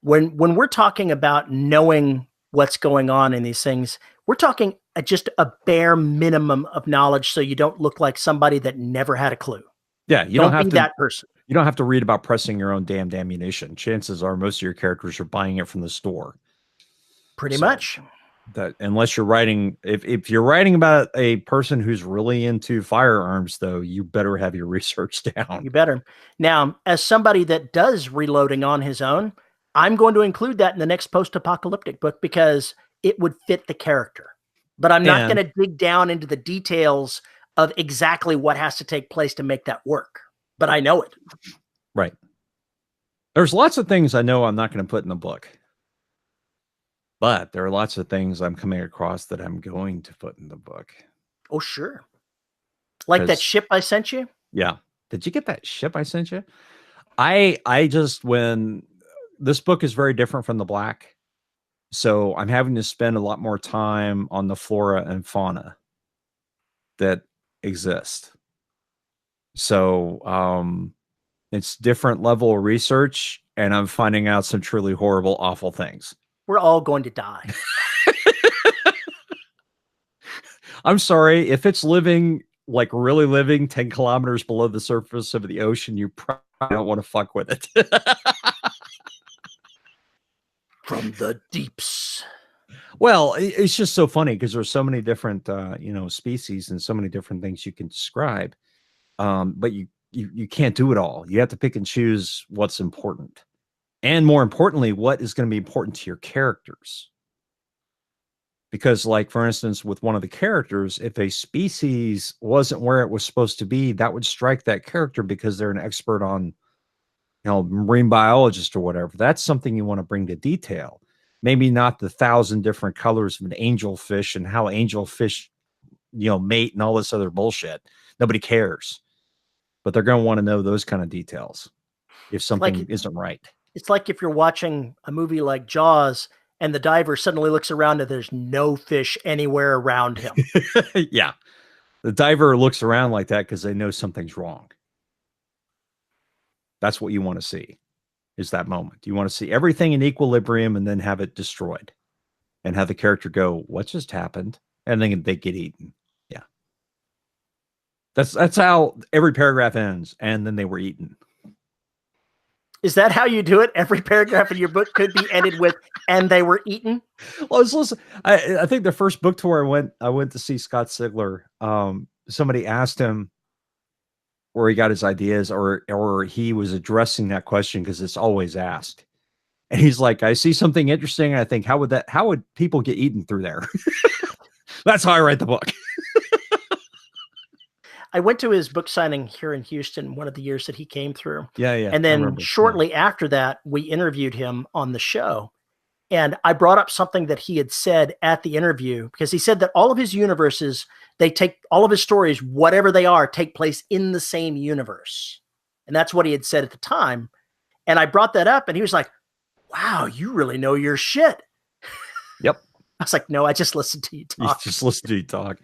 [SPEAKER 2] when we're talking about knowing what's going on in these things, we're talking just a bare minimum of knowledge, so you don't look like somebody that never had a clue.
[SPEAKER 1] Yeah, you don't have to be
[SPEAKER 2] that person.
[SPEAKER 1] You don't have to read about pressing your own damned ammunition. Chances are most of your characters are buying it from the store.
[SPEAKER 2] Pretty much.
[SPEAKER 1] That unless you're writing, if you're writing about a person who's really into firearms, though, you better have your research down.
[SPEAKER 2] You better. Now, as somebody that does reloading on his own, I'm going to include that in the next post-apocalyptic book because it would fit the character. But I'm not going to dig down into the details of exactly what has to take place to make that work. But I know it.
[SPEAKER 1] Right. There's lots of things I know I'm not going to put in the book. But there are lots of things I'm coming across that I'm going to put in the book.
[SPEAKER 2] Oh, sure. Like that ship I sent you?
[SPEAKER 1] Yeah. Did you get that ship I sent you? When this book is very different from the Black. So I'm having to spend a lot more time on the flora and fauna that exist. So it's different level of research, and I'm finding out some truly horrible, awful things.
[SPEAKER 2] We're all going to die.
[SPEAKER 1] I'm sorry. If it's living, like really living 10 kilometers below the surface of the ocean, you probably don't want to fuck with it.
[SPEAKER 2] From the deeps.
[SPEAKER 1] Well, it's just so funny because there's so many different, species and so many different things you can describe. But you can't do it all. You have to pick and choose what's important. And more importantly, what is going to be important to your characters. Because, like, for instance, with one of the characters, if a species wasn't where it was supposed to be, that would strike that character because they're an expert on, marine biologist or whatever. That's something you want to bring to detail. Maybe not the 1,000 different colors of an angelfish and how angelfish, mate and all this other bullshit. Nobody cares. But they're going to want to know those kind of details if something isn't right.
[SPEAKER 2] It's like if you're watching a movie like Jaws and the diver suddenly looks around and there's no fish anywhere around him.
[SPEAKER 1] Yeah. The diver looks around like that because they know something's wrong. That's what you want to see, is that moment. You want to see everything in equilibrium and then have it destroyed and have the character go, what just happened? And then they get eaten. Yeah. That's how every paragraph ends. And then they were eaten.
[SPEAKER 2] Is that how you do it? Every paragraph in your book could be ended with, and they were eaten?
[SPEAKER 1] Well, listen, I think the first book tour I went to see Scott Sigler. Somebody asked him where he got his ideas, or he was addressing that question because it's always asked. And he's like, I see something interesting. And I think, how would people get eaten through there? That's how I write the book.
[SPEAKER 2] I went to his book signing here in Houston one of the years that he came through.
[SPEAKER 1] Yeah.
[SPEAKER 2] And then shortly after that, we interviewed him on the show. And I brought up something that he had said at the interview, because he said that all of his universes, all of his stories, whatever they are, take place in the same universe. And that's what he had said at the time. And I brought that up and he was like, wow, you really know your shit.
[SPEAKER 1] Yep.
[SPEAKER 2] I was like, no, I just listened to you talk.
[SPEAKER 1] You just listen to you talk.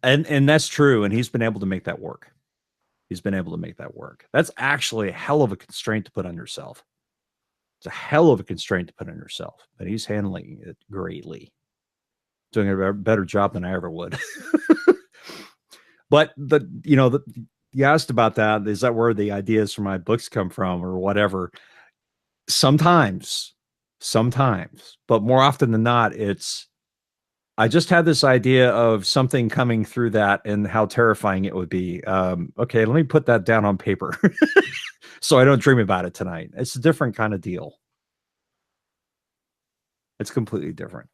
[SPEAKER 1] And that's true. And he's been able to make that work. That's actually a hell of a constraint to put on yourself. It's a hell of a constraint to put on yourself, but he's handling it greatly. Doing a better job than I ever would. But you asked about that. Is that where the ideas for my books come from or whatever? Sometimes, but more often than not, I just had this idea of something coming through that and how terrifying it would be. Okay, let me put that down on paper so I don't dream about it tonight. It's a different kind of deal. It's completely different.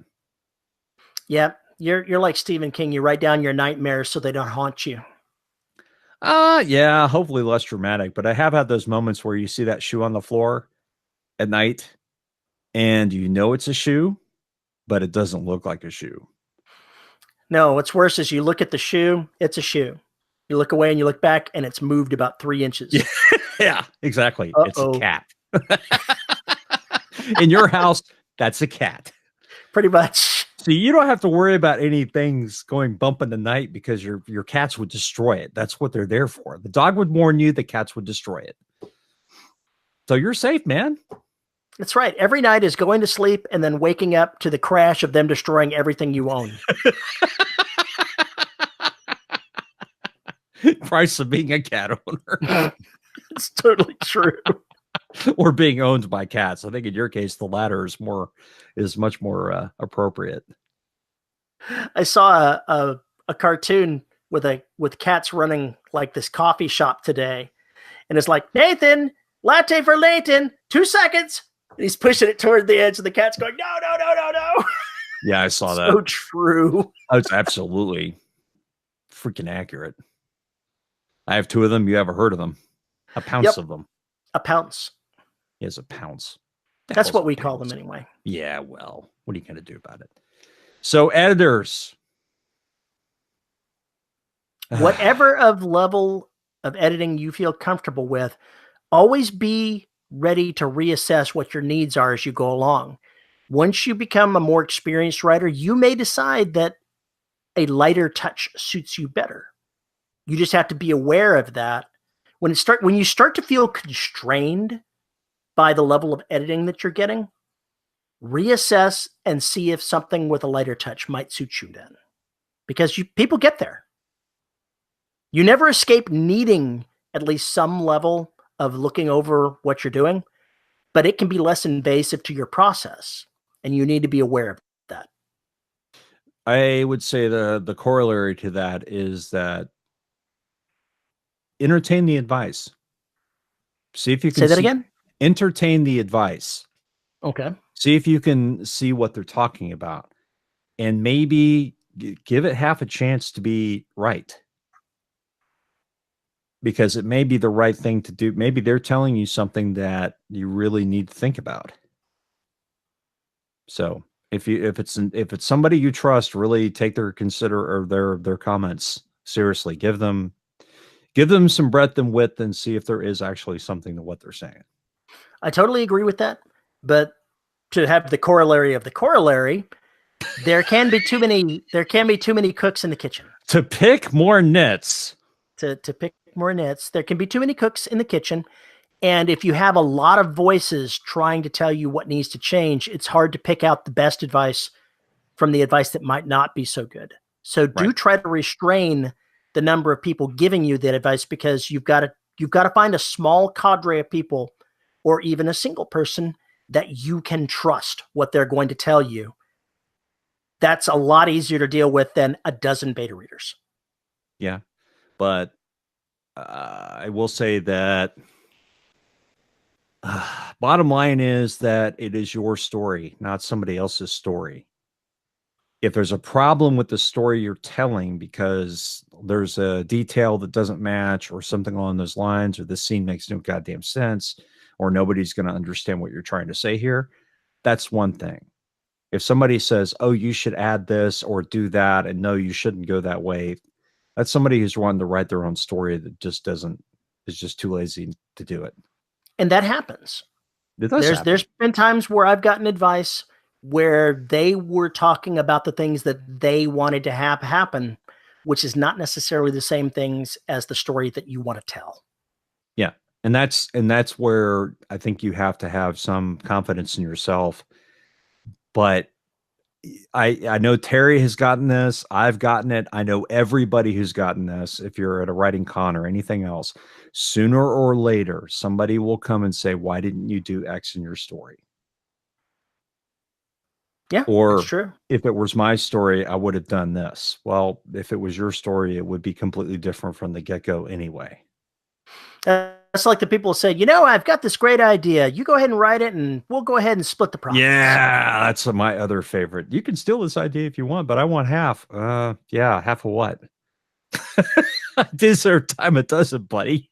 [SPEAKER 2] Yeah, you're like Stephen King. You write down your nightmares so they don't haunt you.
[SPEAKER 1] Yeah, hopefully less dramatic. But I have had those moments where you see that shoe on the floor at night and it's a shoe, but it doesn't look like a shoe. No,
[SPEAKER 2] what's worse is you look at the shoe, it's a shoe. You look away and you look back and it's moved about 3 inches.
[SPEAKER 1] Yeah, exactly. It's a cat. In your house, that's a cat.
[SPEAKER 2] Pretty much.
[SPEAKER 1] So you don't have to worry about any things going bump in the night because your cats would destroy it. That's what they're there for. The dog would warn you, the cats would destroy it. So you're safe, man.
[SPEAKER 2] That's right. Every night is going to sleep and then waking up to the crash of them destroying everything you own.
[SPEAKER 1] Price of being a cat owner.
[SPEAKER 2] It's totally true.
[SPEAKER 1] Or being owned by cats. I think in your case, the latter is much more appropriate.
[SPEAKER 2] I saw a cartoon with cats running like this coffee shop today. And it's like, Nathan, latte for Leighton, 2 seconds. And he's pushing it toward the edge, and the cat's going, no.
[SPEAKER 1] Yeah, I saw that.
[SPEAKER 2] So true.
[SPEAKER 1] That's absolutely freaking accurate. I have 2 of them. You ever heard of them? A pounce of them.
[SPEAKER 2] A pounce.
[SPEAKER 1] He has a pounce.
[SPEAKER 2] That's what we call them anyway.
[SPEAKER 1] Yeah, well, what are you going to do about it? So, editors.
[SPEAKER 2] Whatever level of editing you feel comfortable with, always be ready to reassess what your needs are as you go along. Once you become a more experienced writer, you may decide that a lighter touch suits you better. You just have to be aware of that. When you start to feel constrained by the level of editing that you're getting, reassess and see if something with a lighter touch might suit you then. Because people get there. You never escape needing at least some level of looking over what you're doing, but it can be less invasive to your process, and you need to be aware of that.
[SPEAKER 1] I would say the corollary to that is that entertain the advice. See if you can
[SPEAKER 2] say that again.
[SPEAKER 1] Entertain the advice.
[SPEAKER 2] Okay.
[SPEAKER 1] See if you can see what they're talking about. and maybe give it half a chance to be right. Because it may be the right thing to do. Maybe they're telling you something that you really need to think about. So if it's somebody you trust, really take their comments seriously. Give them some breadth and width and see if there is actually something to what they're saying.
[SPEAKER 2] I totally agree with that. But to have the corollary of the corollary, there can be too many cooks in the kitchen.
[SPEAKER 1] To pick more nits.
[SPEAKER 2] To pick more nits. There can be too many cooks in the kitchen. And if you have a lot of voices trying to tell you what needs to change, it's hard to pick out the best advice from the advice that might not be so good. So do try to restrain the number of people giving you that advice, because you've got to find a small cadre of people, or even a single person, that you can trust what they're going to tell you. That's a lot easier to deal with than a dozen beta readers.
[SPEAKER 1] Yeah. But I will say that bottom line is that it is your story, not somebody else's story. If there's a problem with the story you're telling because there's a detail that doesn't match or something along those lines, or this scene makes no goddamn sense, or nobody's going to understand what you're trying to say here, that's one thing. If somebody says, oh, you should add this or do that, and no, you shouldn't go that way, that's somebody who's wanting to write their own story that just is just too lazy to do it.
[SPEAKER 2] And that happens.
[SPEAKER 1] It does happen.
[SPEAKER 2] There's been times where I've gotten advice where they were talking about the things that they wanted to have happen, which is not necessarily the same things as the story that you want to tell.
[SPEAKER 1] Yeah. And that's where I think you have to have some confidence in yourself. But I know Terry has gotten this. I've gotten it. I know everybody who's gotten this. If you're at a writing con or anything else, sooner or later, somebody will come and say, why didn't you do X in your story?
[SPEAKER 2] Yeah,
[SPEAKER 1] or
[SPEAKER 2] that's true.
[SPEAKER 1] If it was my story, I would have done this. Well, if it was your story, it would be completely different from the get-go anyway.
[SPEAKER 2] That's like the people say, I've got this great idea. You go ahead and write it, and we'll go ahead and split the profits.
[SPEAKER 1] Yeah, that's my other favorite. You can steal this idea if you want, but I want half. Yeah, half of what? Deserve time it doesn't, buddy.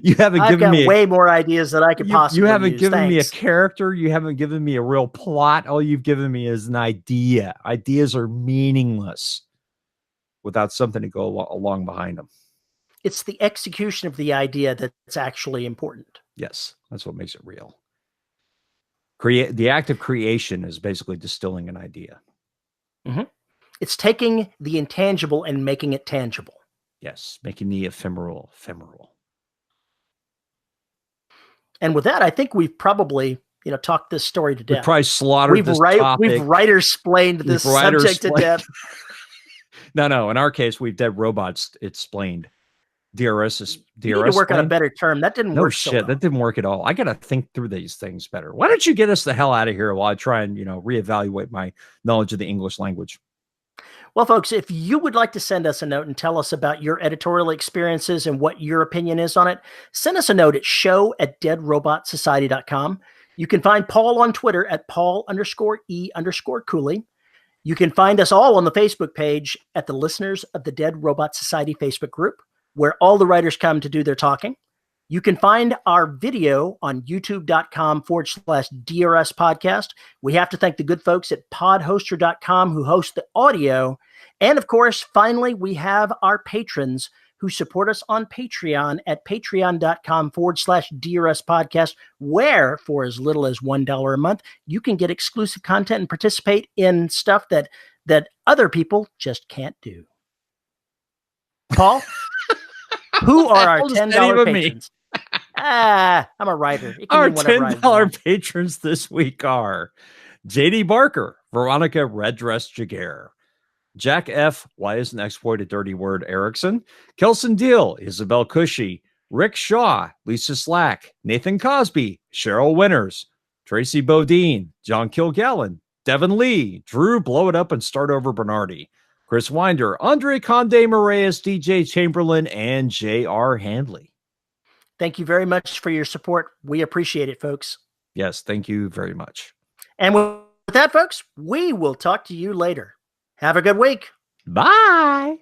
[SPEAKER 1] You haven't given me
[SPEAKER 2] way more ideas that I could possibly use.
[SPEAKER 1] You haven't given me a character. You haven't given me a real plot. All you've given me is an idea. Ideas are meaningless without something to go along behind them.
[SPEAKER 2] It's the execution of the idea that's actually important.
[SPEAKER 1] Yes, that's what makes it real. The act of creation is basically distilling an idea.
[SPEAKER 2] Mm-hmm. It's taking the intangible and making it tangible.
[SPEAKER 1] Yes, making the ephemeral.
[SPEAKER 2] And with that, I think we've probably, talked this story to death.
[SPEAKER 1] We've probably slaughtered this topic.
[SPEAKER 2] We've writersplained this subject to death.
[SPEAKER 1] No. In our case, we've dead robots explained. DRS is DRS.
[SPEAKER 2] You need to work on a better term. That didn't work.
[SPEAKER 1] No shit, that didn't work at all. I got to think through these things better. Why don't you get us the hell out of here while I try and, reevaluate my knowledge of the English language?
[SPEAKER 2] Well, folks, if you would like to send us a note and tell us about your editorial experiences and what your opinion is on it, send us a note at show@deadrobotsociety.com. You can find Paul on Twitter at Paul_E_Cooley. You can find us all on the Facebook page at the Listeners of the Dead Robot Society Facebook group, where all the writers come to do their talking. You can find our video on youtube.com/DRS podcast. We have to thank the good folks at podhoster.com who host the audio. And of course, finally, we have our patrons who support us on Patreon at patreon.com/DRS podcast, where for as little as $1 a month, you can get exclusive content and participate in stuff that other people just can't do. Paul, who are our $10 patrons? I'm a writer.
[SPEAKER 1] Our $10 patrons this week are JD Barker, Veronica Red Dress Jaguar, Jack F. Why isn't exploit a dirty word? Erickson, Kelson Deal, Isabel Cushy, Rick Shaw, Lisa Slack, Nathan Cosby, Cheryl Winters, Tracy Bodine, John Kilgallen, Devin Lee, Drew Blow It Up and Start Over Bernardi, Chris Winder, Andre Conde Moraes, DJ Chamberlain, and J.R. Handley.
[SPEAKER 2] Thank you very much for your support. We appreciate it, folks.
[SPEAKER 1] Yes, thank you very much.
[SPEAKER 2] And with With that, folks, we will talk to you later. Have a good week.
[SPEAKER 3] Bye.